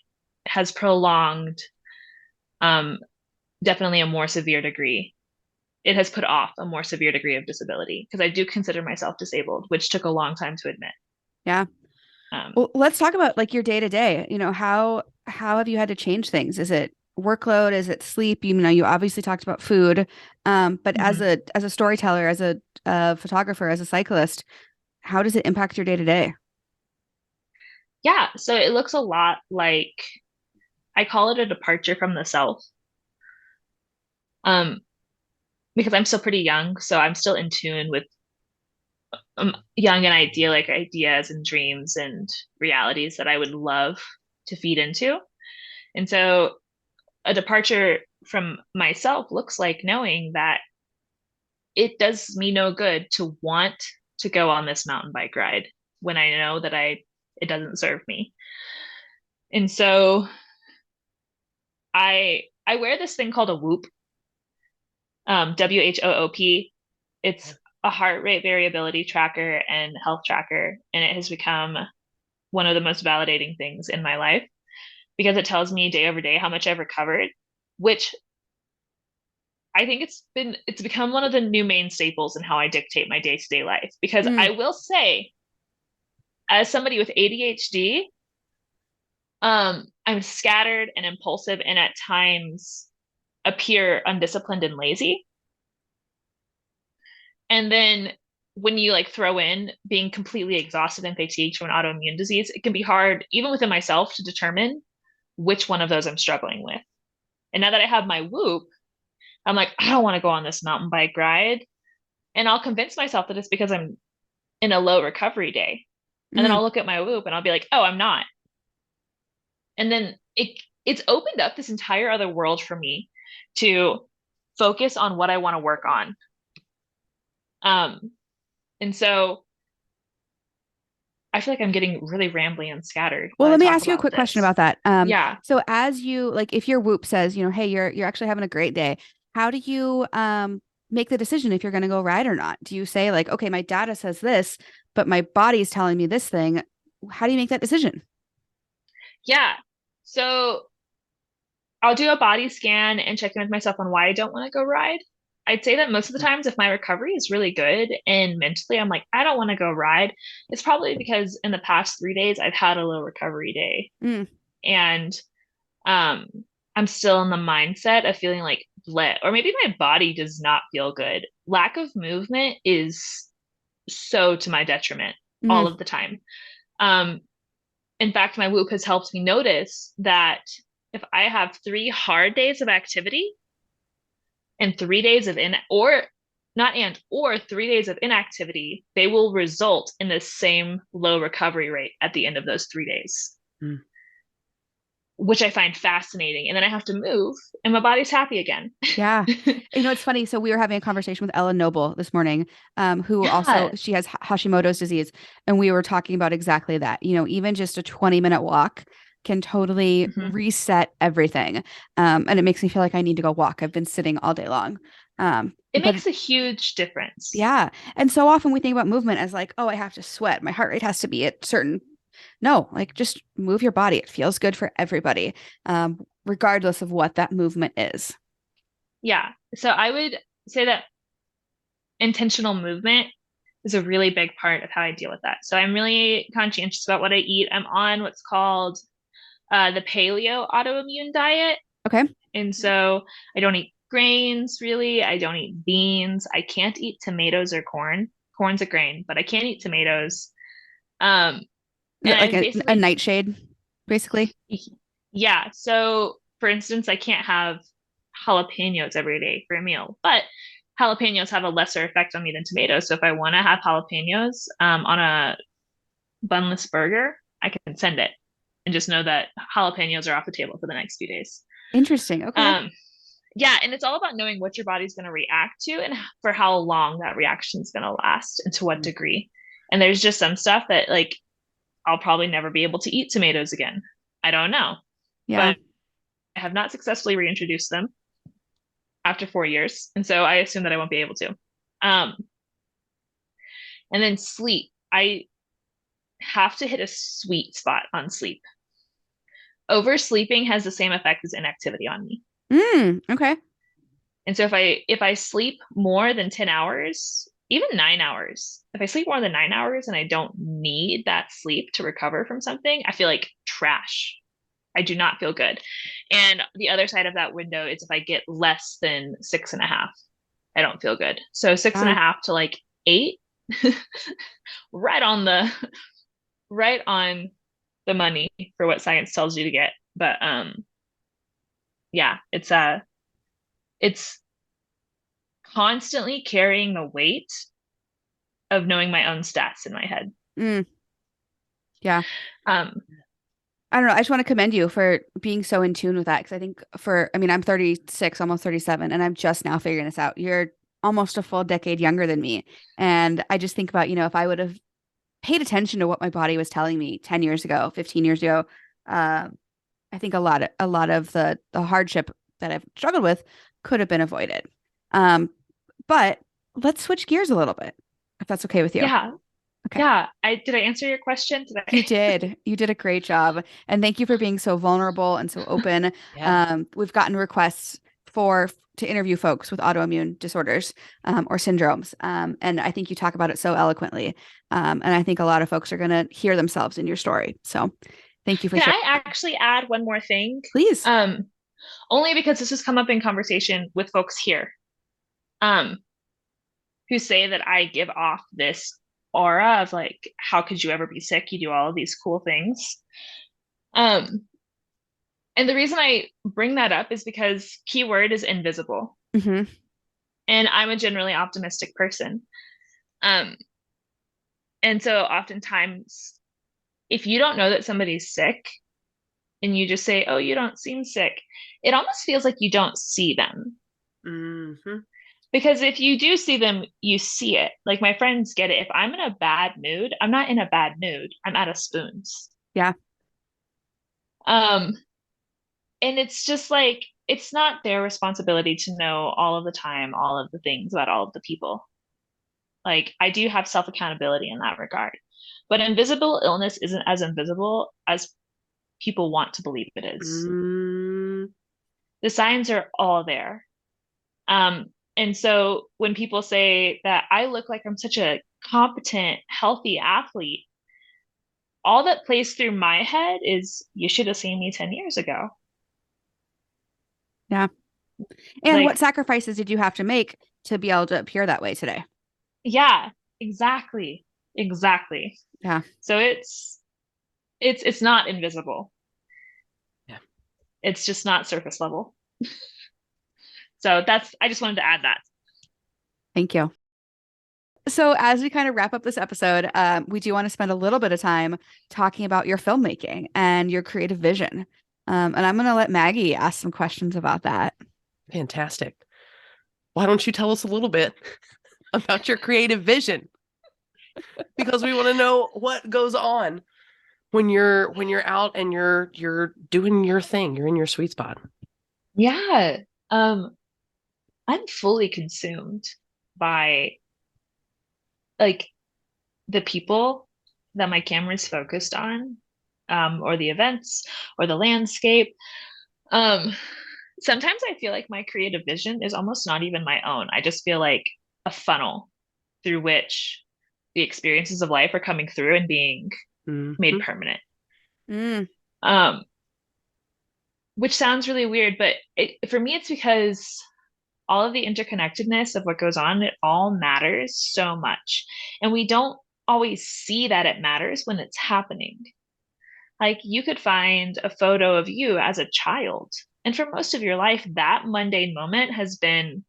has prolonged definitely a more severe degree. It has put off a more severe degree of disability, because I do consider myself disabled, which took a long time to admit. Yeah. Well, let's talk about like your day to day. How have you had to change things? Is it workload? Is it sleep? You obviously talked about food, but as a storyteller, as a photographer, as a cyclist, how does it impact your day to day? Yeah, so it looks a lot like, I call it a departure from the self. Because I'm still pretty young, so I'm still in tune with young and idyllic ideas and dreams and realities that I would love to feed into. And so a departure from myself looks like knowing that it does me no good to want to go on this mountain bike ride when I know that it doesn't serve me. And so I wear this thing called a Whoop, WHOOP. It's a heart rate variability tracker and health tracker, and it has become one of the most validating things in my life, because it tells me day over day how much I've recovered, which I think it's become one of the new main staples in how I dictate my day-to-day life. Because I will say, as somebody with ADHD, I'm scattered and impulsive, and at times appear undisciplined and lazy. And then when you like throw in being completely exhausted and fatigued from an autoimmune disease, it can be hard, even within myself, to determine which one of those I'm struggling with. And now that I have my Whoop, I'm like, I don't want to go on this mountain bike ride. And I'll convince myself that it's because I'm in a low recovery day. And then Mm. I'll look at my Whoop and I'll be like, oh, I'm not. And then it's opened up this entire other world for me to focus on what I want to work on. And so I feel like I'm getting really rambly and scattered Well, when I let me talk ask you a about quick question this. about that. Yeah. So as you like, if your Whoop says, hey, you're actually having a great day, how do you make the decision if you're going to go ride or not? Do you say like, okay, my data says this, but my body's telling me this thing? How do you make that decision? Yeah. So I'll do a body scan and check in with myself on why I don't want to go ride. I'd say that most of the times, if my recovery is really good and mentally I'm like, I don't want to go ride, it's probably because in the past 3 days I've had a low recovery day. Mm. And um, I'm still in the mindset of feeling like bleh, or maybe my body does not feel good. Lack of movement is so to my detriment Mm. all of the time. Um, in fact, my Whoop has helped me notice that if I have 3 hard days of activity and 3 days of in or not and or 3 days of inactivity, they will result in the same low recovery rate at the end of those 3 days. Mm. Which I find fascinating. And then I have to move and my body's happy again. Yeah. It's funny. So we were having a conversation with Ellen Noble this morning, who also, Yeah. she has Hashimoto's disease. And we were talking about exactly that, even just a 20-minute walk can totally Mm-hmm. reset everything. And it makes me feel like I need to go walk. I've been sitting all day long. It But makes a huge difference. yeah. And so often we think about movement as like, oh, I have to sweat. My heart rate has to be at certain. No, like just move your body. It feels good for everybody, regardless of what that movement is. Yeah. So I would say that intentional movement is a really big part of how I deal with that. So I'm really conscientious about what I eat. I'm on what's called the paleo autoimmune diet. Okay. And so I don't eat grains really. I don't eat beans. I can't eat tomatoes or corn. Corn's a grain, but I can't eat tomatoes. Um, and Like I a basically, nightshade, basically. yeah. So for instance, I can't have jalapenos every day for a meal, but jalapenos have a lesser effect on me than tomatoes. So if I want to have jalapenos on a bunless burger, I can send it and just know that jalapenos are off the table for the next few days. Interesting. Okay. Yeah, and it's all about knowing what your body's going to react to and for how long that reaction is going to last and to what degree. And there's just some stuff that like I'll probably never be able to eat tomatoes again. I don't know, Yeah. but I have not successfully reintroduced them after 4 years, and so I assume that I won't be able to. Um, and then sleep, I have to hit a sweet spot on sleep. Oversleeping has the same effect as inactivity on me. Okay. And so if I sleep more than 10 hours, even 9 hours, if I sleep more than 9 hours and I don't need that sleep to recover from something, I feel like trash. I do not feel good. And the other side of that window is if I get less than 6.5, I don't feel good. So six and a Wow. half to like 8, right on the right on the money for what science tells you to get. But yeah, it's constantly carrying the weight of knowing my own stats in my head. Mm, yeah. Um, I don't know. I just want to commend you for being so in tune with that. Because I think I'm 36, almost 37, and I'm just now figuring this out. You're almost a full decade younger than me. And I just think about, if I would have paid attention to what my body was telling me 10 years ago, 15 years ago, uh, I think a lot of the hardship that I've struggled with could have been avoided. Um, but let's switch gears a little bit, if that's okay with you. yeah, Okay. yeah. Did I answer your question? Did You I? did. You did a great job. And thank you for being so vulnerable and so open. Yeah. We've gotten requests to interview folks with autoimmune disorders or syndromes. And I think you talk about it so eloquently. And I think a lot of folks are going to hear themselves in your story. So thank you for Can sharing. I actually add one more thing? Please. Only because this has come up in conversation with folks here, um, who say that I give off this aura of like, how could you ever be sick? You do all of these cool things. Um, and the reason I bring that up is because keyword is invisible. Mm-hmm. And I'm a generally optimistic person. Um, and so oftentimes, if you don't know that somebody's sick and you just say, "Oh, you don't seem sick," it almost feels like you don't see them. Mm-hmm. Because if you do see them, you see it. Like my friends get it. If I'm in a bad mood, I'm not in a bad mood. I'm out of spoons. Yeah. Um, and it's just like it's not their responsibility to know all of the time, all of the things about all of the people. Like I do have self-accountability in that regard. But invisible illness isn't as invisible as people want to believe it is. Mm-hmm. The signs are all there. And so when people say that I look like I'm such a competent, healthy athlete, all that plays through my head is you should have seen me 10 years ago. Yeah. And what Like, sacrifices did you have to make to be able to appear that way today? yeah, exactly. Exactly. Yeah. So it's not invisible. Yeah. It's just not surface level. So that's I just wanted to add that. Thank you. So, as we kind of wrap up this episode, we do want to spend a little bit of time talking about your filmmaking and your creative vision. And I'm going to let Maggie ask some questions about that. Fantastic. Why don't you tell us a little bit about your creative vision? Because we want to know what goes on when you're out and you're doing your thing. You're in your sweet spot. Yeah. Um, I'm fully consumed by like the people that my camera is focused on, or the events or the landscape. Um, Sometimes I feel like my creative vision is almost not even my own. I just feel like a funnel through which the experiences of life are coming through and being Mm-hmm. made permanent. Mm, Um, which sounds really weird, but for me, it's because all of the interconnectedness of what goes on, it all matters so much. And we don't always see that it matters when it's happening. Like you could find a photo of you as a child. And for most of your life, that mundane moment has been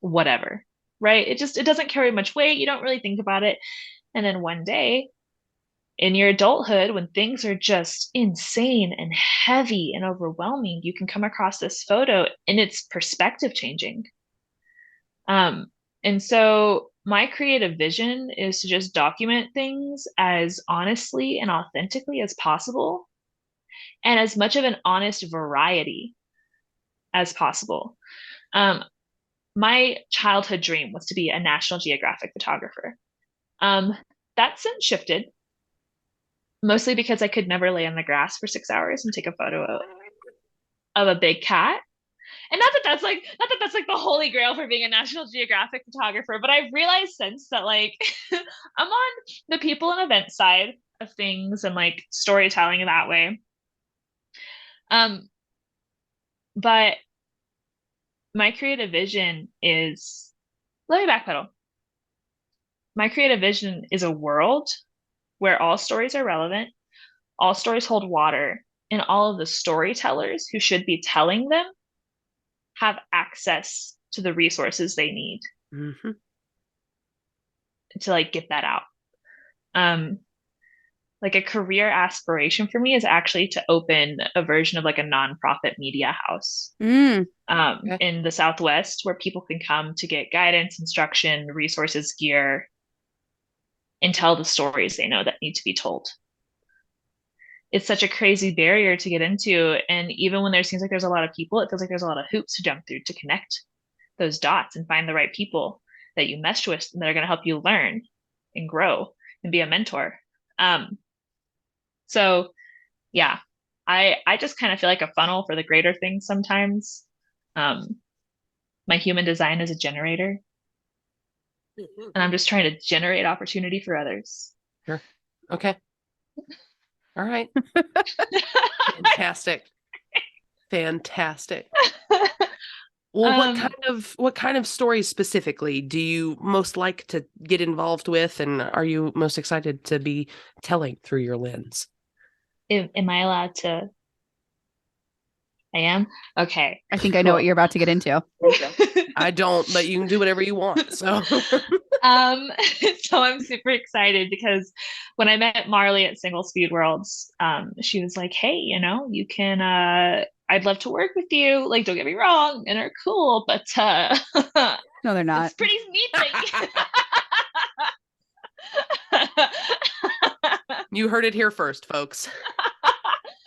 whatever, right? It doesn't carry much weight. You don't really think about it. And then one day in your adulthood, when things are just insane and heavy and overwhelming, you can come across this photo and it's perspective changing. Um, and so my creative vision is to just document things as honestly and authentically as possible and as much of an honest variety as possible. Um, my childhood dream was to be a National Geographic photographer. Um, that since shifted, mostly because I could never lay on the grass for 6 hours and take a photo of a big cat. And not that that's like the holy grail for being a National Geographic photographer, but I've realized since that like I'm on the people and event side of things and like storytelling in that way. Um, but my creative vision is let me backpedal. My creative vision is a world where all stories are relevant, all stories hold water, and all of the storytellers who should be telling them have access to the resources they need Mm-hmm. to like get that out. Um, like a career aspiration for me is actually to open a version of like a nonprofit media house mm, Okay. in the Southwest where people can come to get guidance, instruction, resources, gear, and tell the stories they know that need to be told. It's such a crazy barrier to get into. And even when there seems like there's a lot of people, it feels like there's a lot of hoops to jump through to connect those dots and find the right people that you mesh with and that are going to help you learn and grow and be a mentor. So yeah, I just kind of feel like a funnel for the greater things sometimes. Um, my human design is a generator, and I'm just trying to generate opportunity for others. Sure. Okay. All right. Fantastic. Fantastic. Well, um, what kind of stories specifically do you most like to get involved with, and are you most excited to be telling through your lens? am I allowed to? I am? Okay. I think I know what you're about to get into. I don't, but you can do whatever you want. So so I'm super excited because when I met Marley at Single Speed Worlds, she was like, hey, you can I'd love to work with you. Like, don't get me wrong, men are cool, but no, they're not. It's pretty neat that you heard it here first, folks.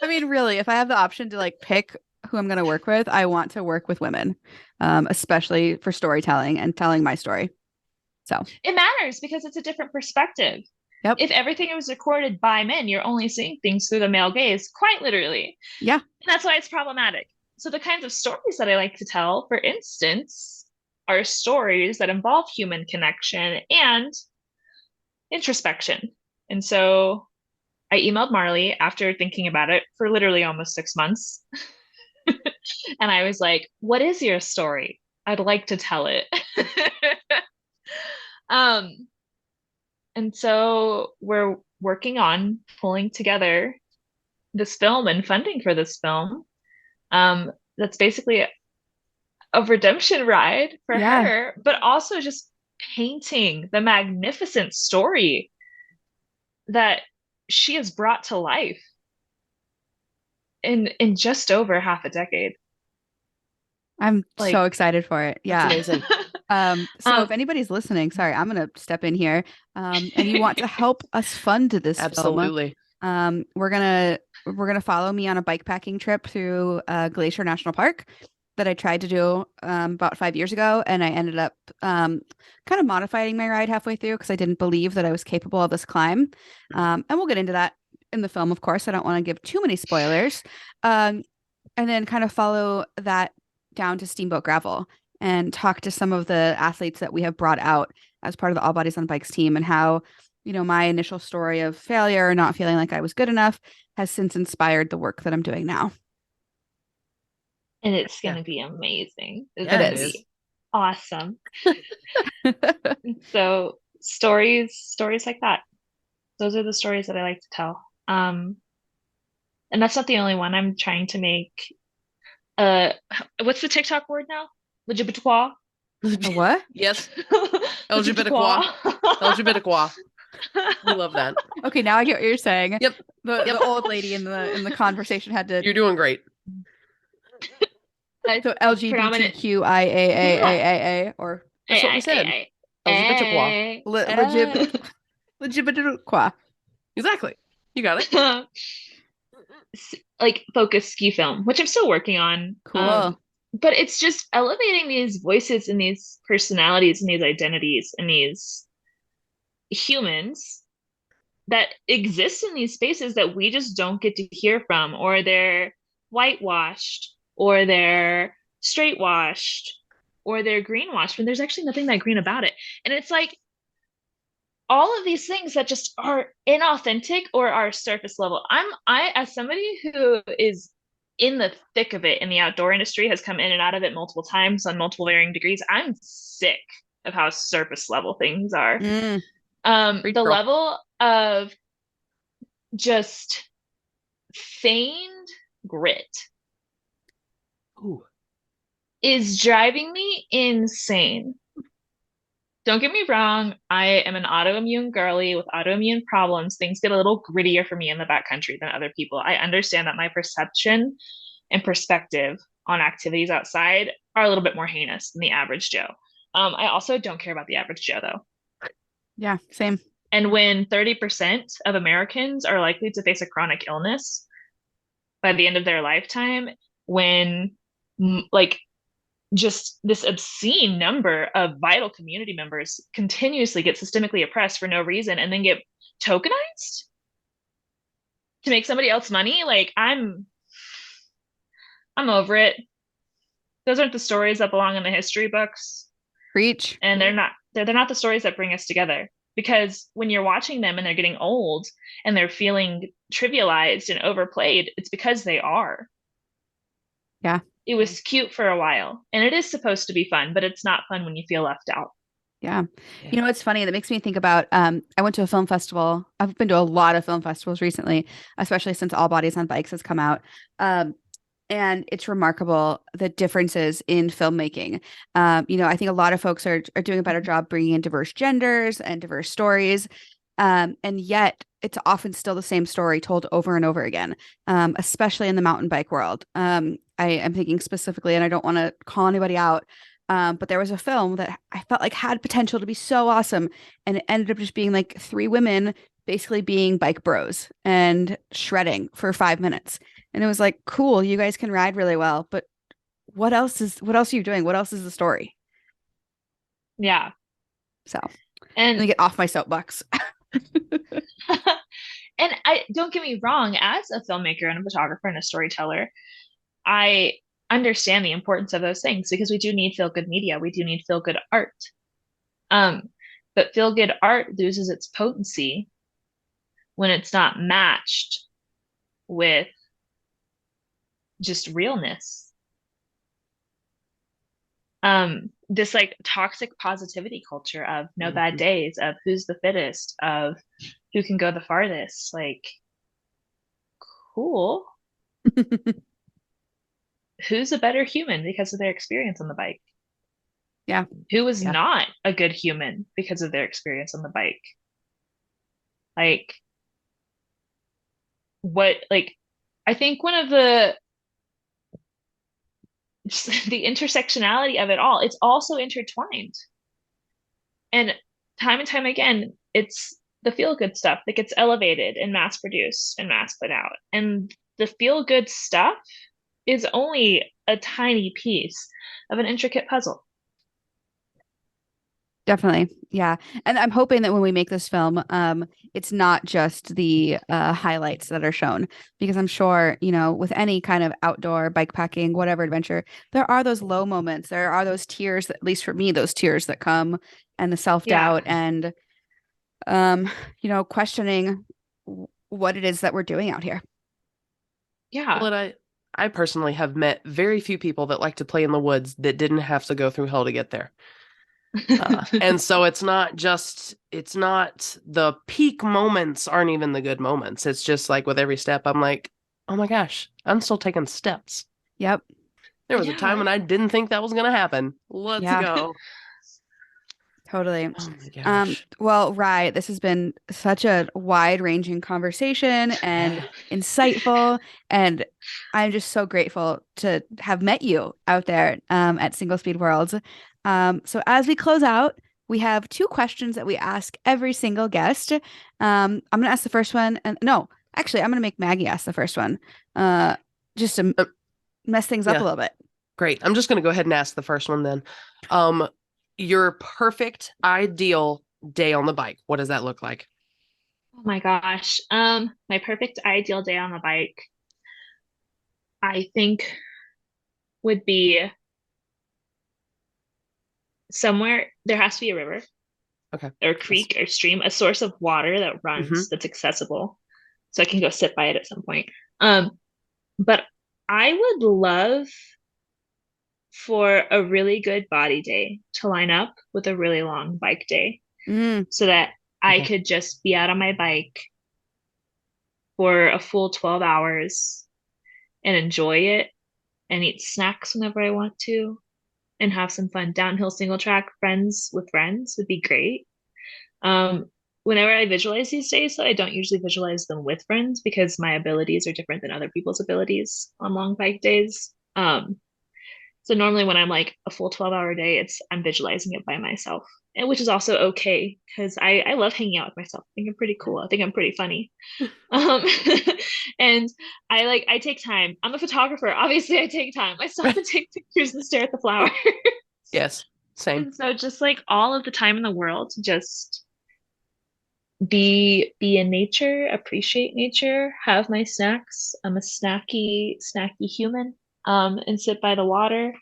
I mean, really, if I have the option to like pick who I'm going to work with, I want to work with women, especially for storytelling and telling my story. So it matters because it's a different perspective. Yep. If everything was recorded by men, you're only seeing things through the male gaze, quite literally. Yeah. And that's why it's problematic. So the kinds of stories that I like to tell, for instance, are stories that involve human connection and introspection. And so I emailed Marley after thinking about it for literally almost 6 months. And I was like, what is your story? I'd like to tell it. And so we're working on pulling together this film and funding for this film. That's basically a redemption ride for her, but also just painting the magnificent story that she has brought to life in just over half a decade. I'm so excited for it. Yeah. Amazing. So if anybody's listening, sorry, I'm going to step in here. And you want to help us fund this Absolutely. film, we're going to follow me on a bike packing trip through Glacier National Park that I tried to do about 5 years ago. And I ended up kind of modifying my ride halfway through because I didn't believe that I was capable of this climb. And we'll get into that in the film, of course. I don't want to give too many spoilers. And then kind of follow that down to Steamboat Gravel and talk to some of the athletes that we have brought out as part of the All Bodies on Bikes team and how, my initial story of failure, not feeling like I was good enough, has since inspired the work that I'm doing now. And it's going to be amazing. It's going to be awesome. So stories like that. Those are the stories that I like to tell. And that's not the only one. I'm trying to make what's the TikTok word now? LGBTQ. What? Yes. LGBTQ. LGBTQ. We love that. Okay, now I get what you're saying. Yep. The old lady in the conversation had to. You're doing great. So LGBTQIAAAA or that's what we said. LGBTQ. LGBTQ. Exactly. You got it. Like focus ski film, which I'm still working on. Cool. But it's just elevating these voices and these personalities and these identities and these humans that exist in these spaces that we just don't get to hear from, or they're whitewashed, or they're straight washed, or they're greenwashed when there's actually nothing that green about it. And it's like all of these things that just are inauthentic or are surface level. I as somebody who is in the thick of it in the outdoor industry, has come in and out of it multiple times on multiple varying degrees, I'm sick of how surface level things are. The level of just feigned grit is driving me insane. Don't get me wrong, I am an autoimmune girly with autoimmune problems. Things get a little grittier for me in the backcountry than other people. I understand that my perception and perspective on activities outside are a little bit more heinous than the average Joe. I also don't care about the average Joe, though. Yeah, same. And when 30% of Americans are likely to face a chronic illness by the end of their lifetime, when just this obscene number of vital community members continuously get systemically oppressed for no reason and then get tokenized to make somebody else money, I'm over it. Those aren't the stories that belong in the history books. Preach. And they're not the stories that bring us together, because when you're watching them and they're getting old and they're feeling trivialized and overplayed, it's because they are. Yeah. It was cute for a while, and it is supposed to be fun, but it's not fun when you feel left out. Yeah. It's funny. That makes me think about, I went to a film festival. I've been to a lot of film festivals recently, especially since All Bodies on Bikes has come out. And it's remarkable the differences in filmmaking. I think a lot of folks are doing a better job bringing in diverse genders and diverse stories. And yet it's often still the same story told over and over again, especially in the mountain bike world. I am thinking specifically, and I don't want to call anybody out, but there was a film that I felt like had potential to be so awesome, and it ended up just being like three women basically being bike bros and shredding for 5 minutes. And it was like, cool, you guys can ride really well, but what else are you doing? What else is the story? Yeah. So, and let me get off my soapbox. And I don't get me wrong, as a filmmaker and a photographer and a storyteller, I understand the importance of those things because we do need feel good media. We do need feel good art. But feel good art loses its potency when it's not matched with just realness. This like toxic positivity culture of no bad days, of who's the fittest, of who can go the farthest. Like, cool. Who's a better human because of their experience on the bike? Yeah. Who was not a good human because of their experience on the bike? Like, I think one of the the intersectionality of it all, it's also intertwined. And time again, it's the feel good stuff that gets elevated and mass produced and mass put out. And the feel good stuff is only a tiny piece of an intricate puzzle. Definitely. Yeah. And I'm hoping that when we make this film, it's not just the highlights that are shown, because I'm sure, with any kind of outdoor bike packing, whatever adventure, there are those low moments. There are those tears, at least for me, those tears that come, and the self-doubt and, questioning what it is that we're doing out here. Yeah. Well, I personally have met very few people that like to play in the woods that didn't have to go through hell to get there. And so it's not the peak moments aren't even the good moments. It's just like with every step, I'm like, oh my gosh, I'm still taking steps. Yep. There was a time when I didn't think that was going to happen. Let's go. Totally. Oh my gosh. Well, Ri, this has been such a wide-ranging conversation and insightful, and I'm just so grateful to have met you out there at Single Speed Worlds. So as we close out, we have two questions that we ask every single guest. I'm going to ask the first one, and no, actually, I'm going to make Maggie ask the first one, just to mess things up a little bit. Great. I'm just going to go ahead and ask the first one then. Your perfect ideal day on the bike, what does that look like? Oh my gosh. My perfect ideal day on the bike, I think, would be somewhere there has to be a river. Okay. Or creek or stream, a source of water that runs that's accessible. So I can go sit by it at some point. But I would love for a really good body day to line up with a really long bike day so that I could just be out on my bike for a full 12 hours and enjoy it and eat snacks whenever I want to and have some fun. Downhill single track friends with friends would be great. Whenever I visualize these days, so I don't usually visualize them with friends because my abilities are different than other people's abilities on long bike days. So normally when I'm like a full 12-hour day, I'm visualizing it by myself, and which is also okay because I love hanging out with myself. I think I'm pretty cool. I think I'm pretty funny. And I take time. I'm a photographer. Obviously, I take time. I stop and take pictures and stare at the flowers. Yes, same. And so just like all of the time in the world, just be in nature, appreciate nature, have my snacks. I'm a snacky human. And sit by the water.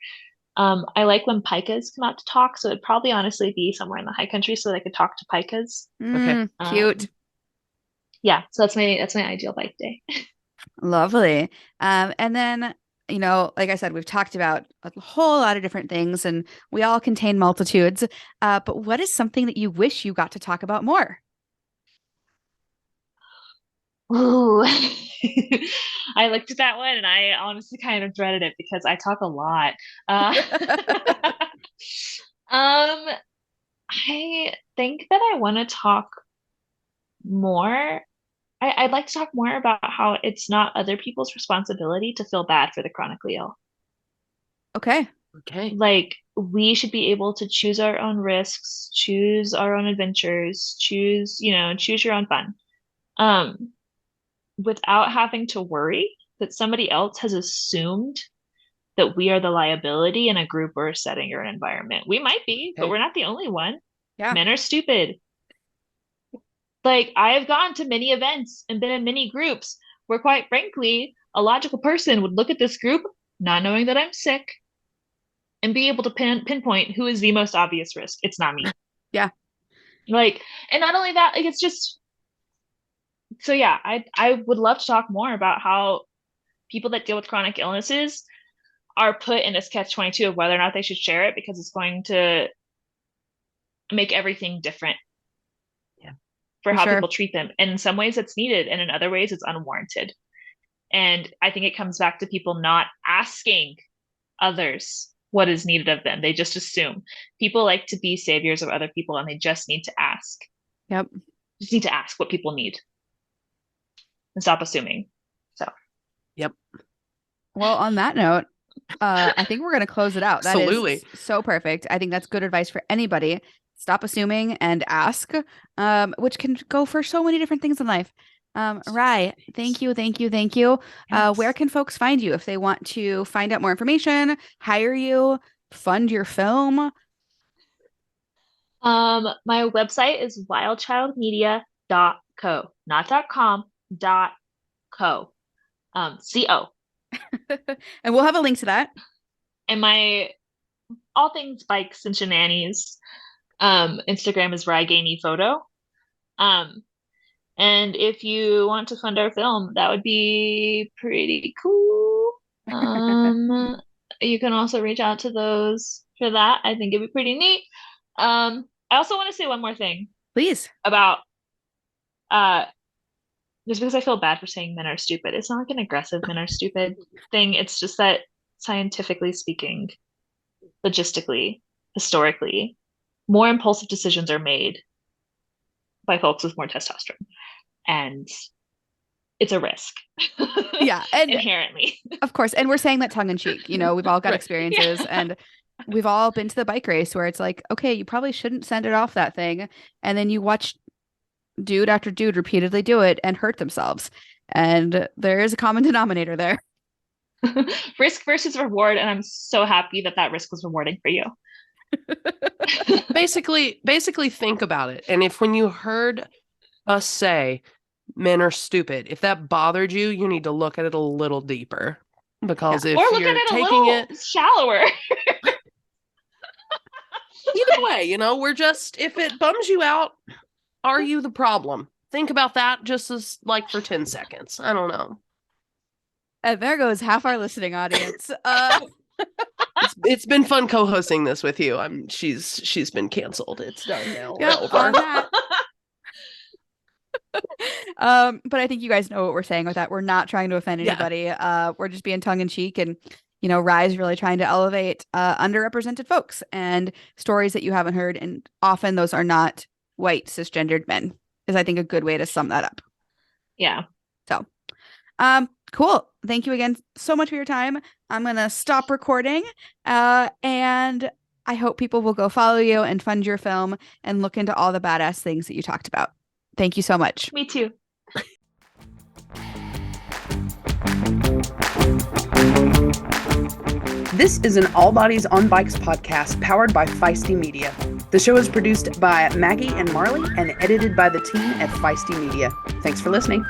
I like when pikas come out to talk, so it'd probably honestly be somewhere in the high country so that I could talk to pikas. Okay. Cute. Yeah, so that's my ideal bike day. Lovely. And then, like I said, we've talked about a whole lot of different things and we all contain multitudes. But what is something that you wish you got to talk about more? Ooh. I looked at that one and I honestly kind of dreaded it because I talk a lot. I think that I want to talk more. I'd like to talk more about how it's not other people's responsibility to feel bad for the chronically ill. Okay. Like, we should be able to choose our own risks, choose our own adventures, choose your own fun. Without having to worry that somebody else has assumed that we are the liability in a group or a setting or an environment. We might be, but we're not the only one. Yeah. Men are stupid. Like, I have gone to many events and been in many groups where, quite frankly, a logical person would look at this group, not knowing that I'm sick, and be able to pinpoint who is the most obvious risk. It's not me. Yeah. Like, and not only that, like, it's just, so yeah, I would love to talk more about how people that deal with chronic illnesses are put in this catch-22 of whether or not they should share it, because it's going to make everything different for how people treat them. And in some ways it's needed, and in other ways it's unwarranted. And I think it comes back to people not asking others what is needed of them. They just assume. People like to be saviors of other people, and they just need to ask. Yep. Just need to ask what people need and stop assuming. So. Yep. Well, on that note, I think we're going to close it out. That Absolutely. is so perfect. I think that's good advice for anybody. Stop assuming and ask, which can go for so many different things in life. Ri, thank you. Yes. Where can folks find you if they want to find out more information, hire you, fund your film? My website is wildchildmedia.co, not .com, .co. CO. And we'll have a link to that. And my all things bikes and shenanigans. Instagram is Ri Ganey Photo. And if you want to fund our film, that would be pretty cool. You can also reach out to those for that. I think it'd be pretty neat. I also want to say one more thing. Please. About just because I feel bad for saying men are stupid. It's not like an aggressive men are stupid thing. It's just that scientifically speaking, logistically, historically, more impulsive decisions are made by folks with more testosterone. And it's a risk. Yeah. And inherently. Of course. And we're saying that tongue in cheek. We've all got experiences and we've all been to the bike race where it's like, okay, you probably shouldn't send it off that thing. And then you watch dude after dude repeatedly do it and hurt themselves. And there is a common denominator there. Risk versus reward. And I'm so happy that risk was rewarding for you. Basically think about it. And if when you heard us say men are stupid, if that bothered you, you need to look at it a little deeper. Because if or look you're at it taking it shallower. Either way, we're just, if it bums you out, are you the problem? Think about that just as like for 10 seconds. I don't know. And there goes half our listening audience. It's been fun co-hosting this with you. She's been canceled. It's done now. Yep, on that. But I think you guys know what we're saying with that. We're not trying to offend anybody. Yeah. We're just being tongue in cheek, and Ri's really trying to elevate underrepresented folks and stories that you haven't heard, and often those are not white cisgendered men. Is I think a good way to sum that up. Yeah. So, cool. Thank you again so much for your time. I'm gonna stop recording, and I hope people will go follow you and fund your film and look into all the badass things that you talked about. Thank you so much. Me too. This is an All Bodies on Bikes podcast powered by Feisty Media. The show is produced by Maggie and Marley and edited by the team at Feisty Media. Thanks for listening.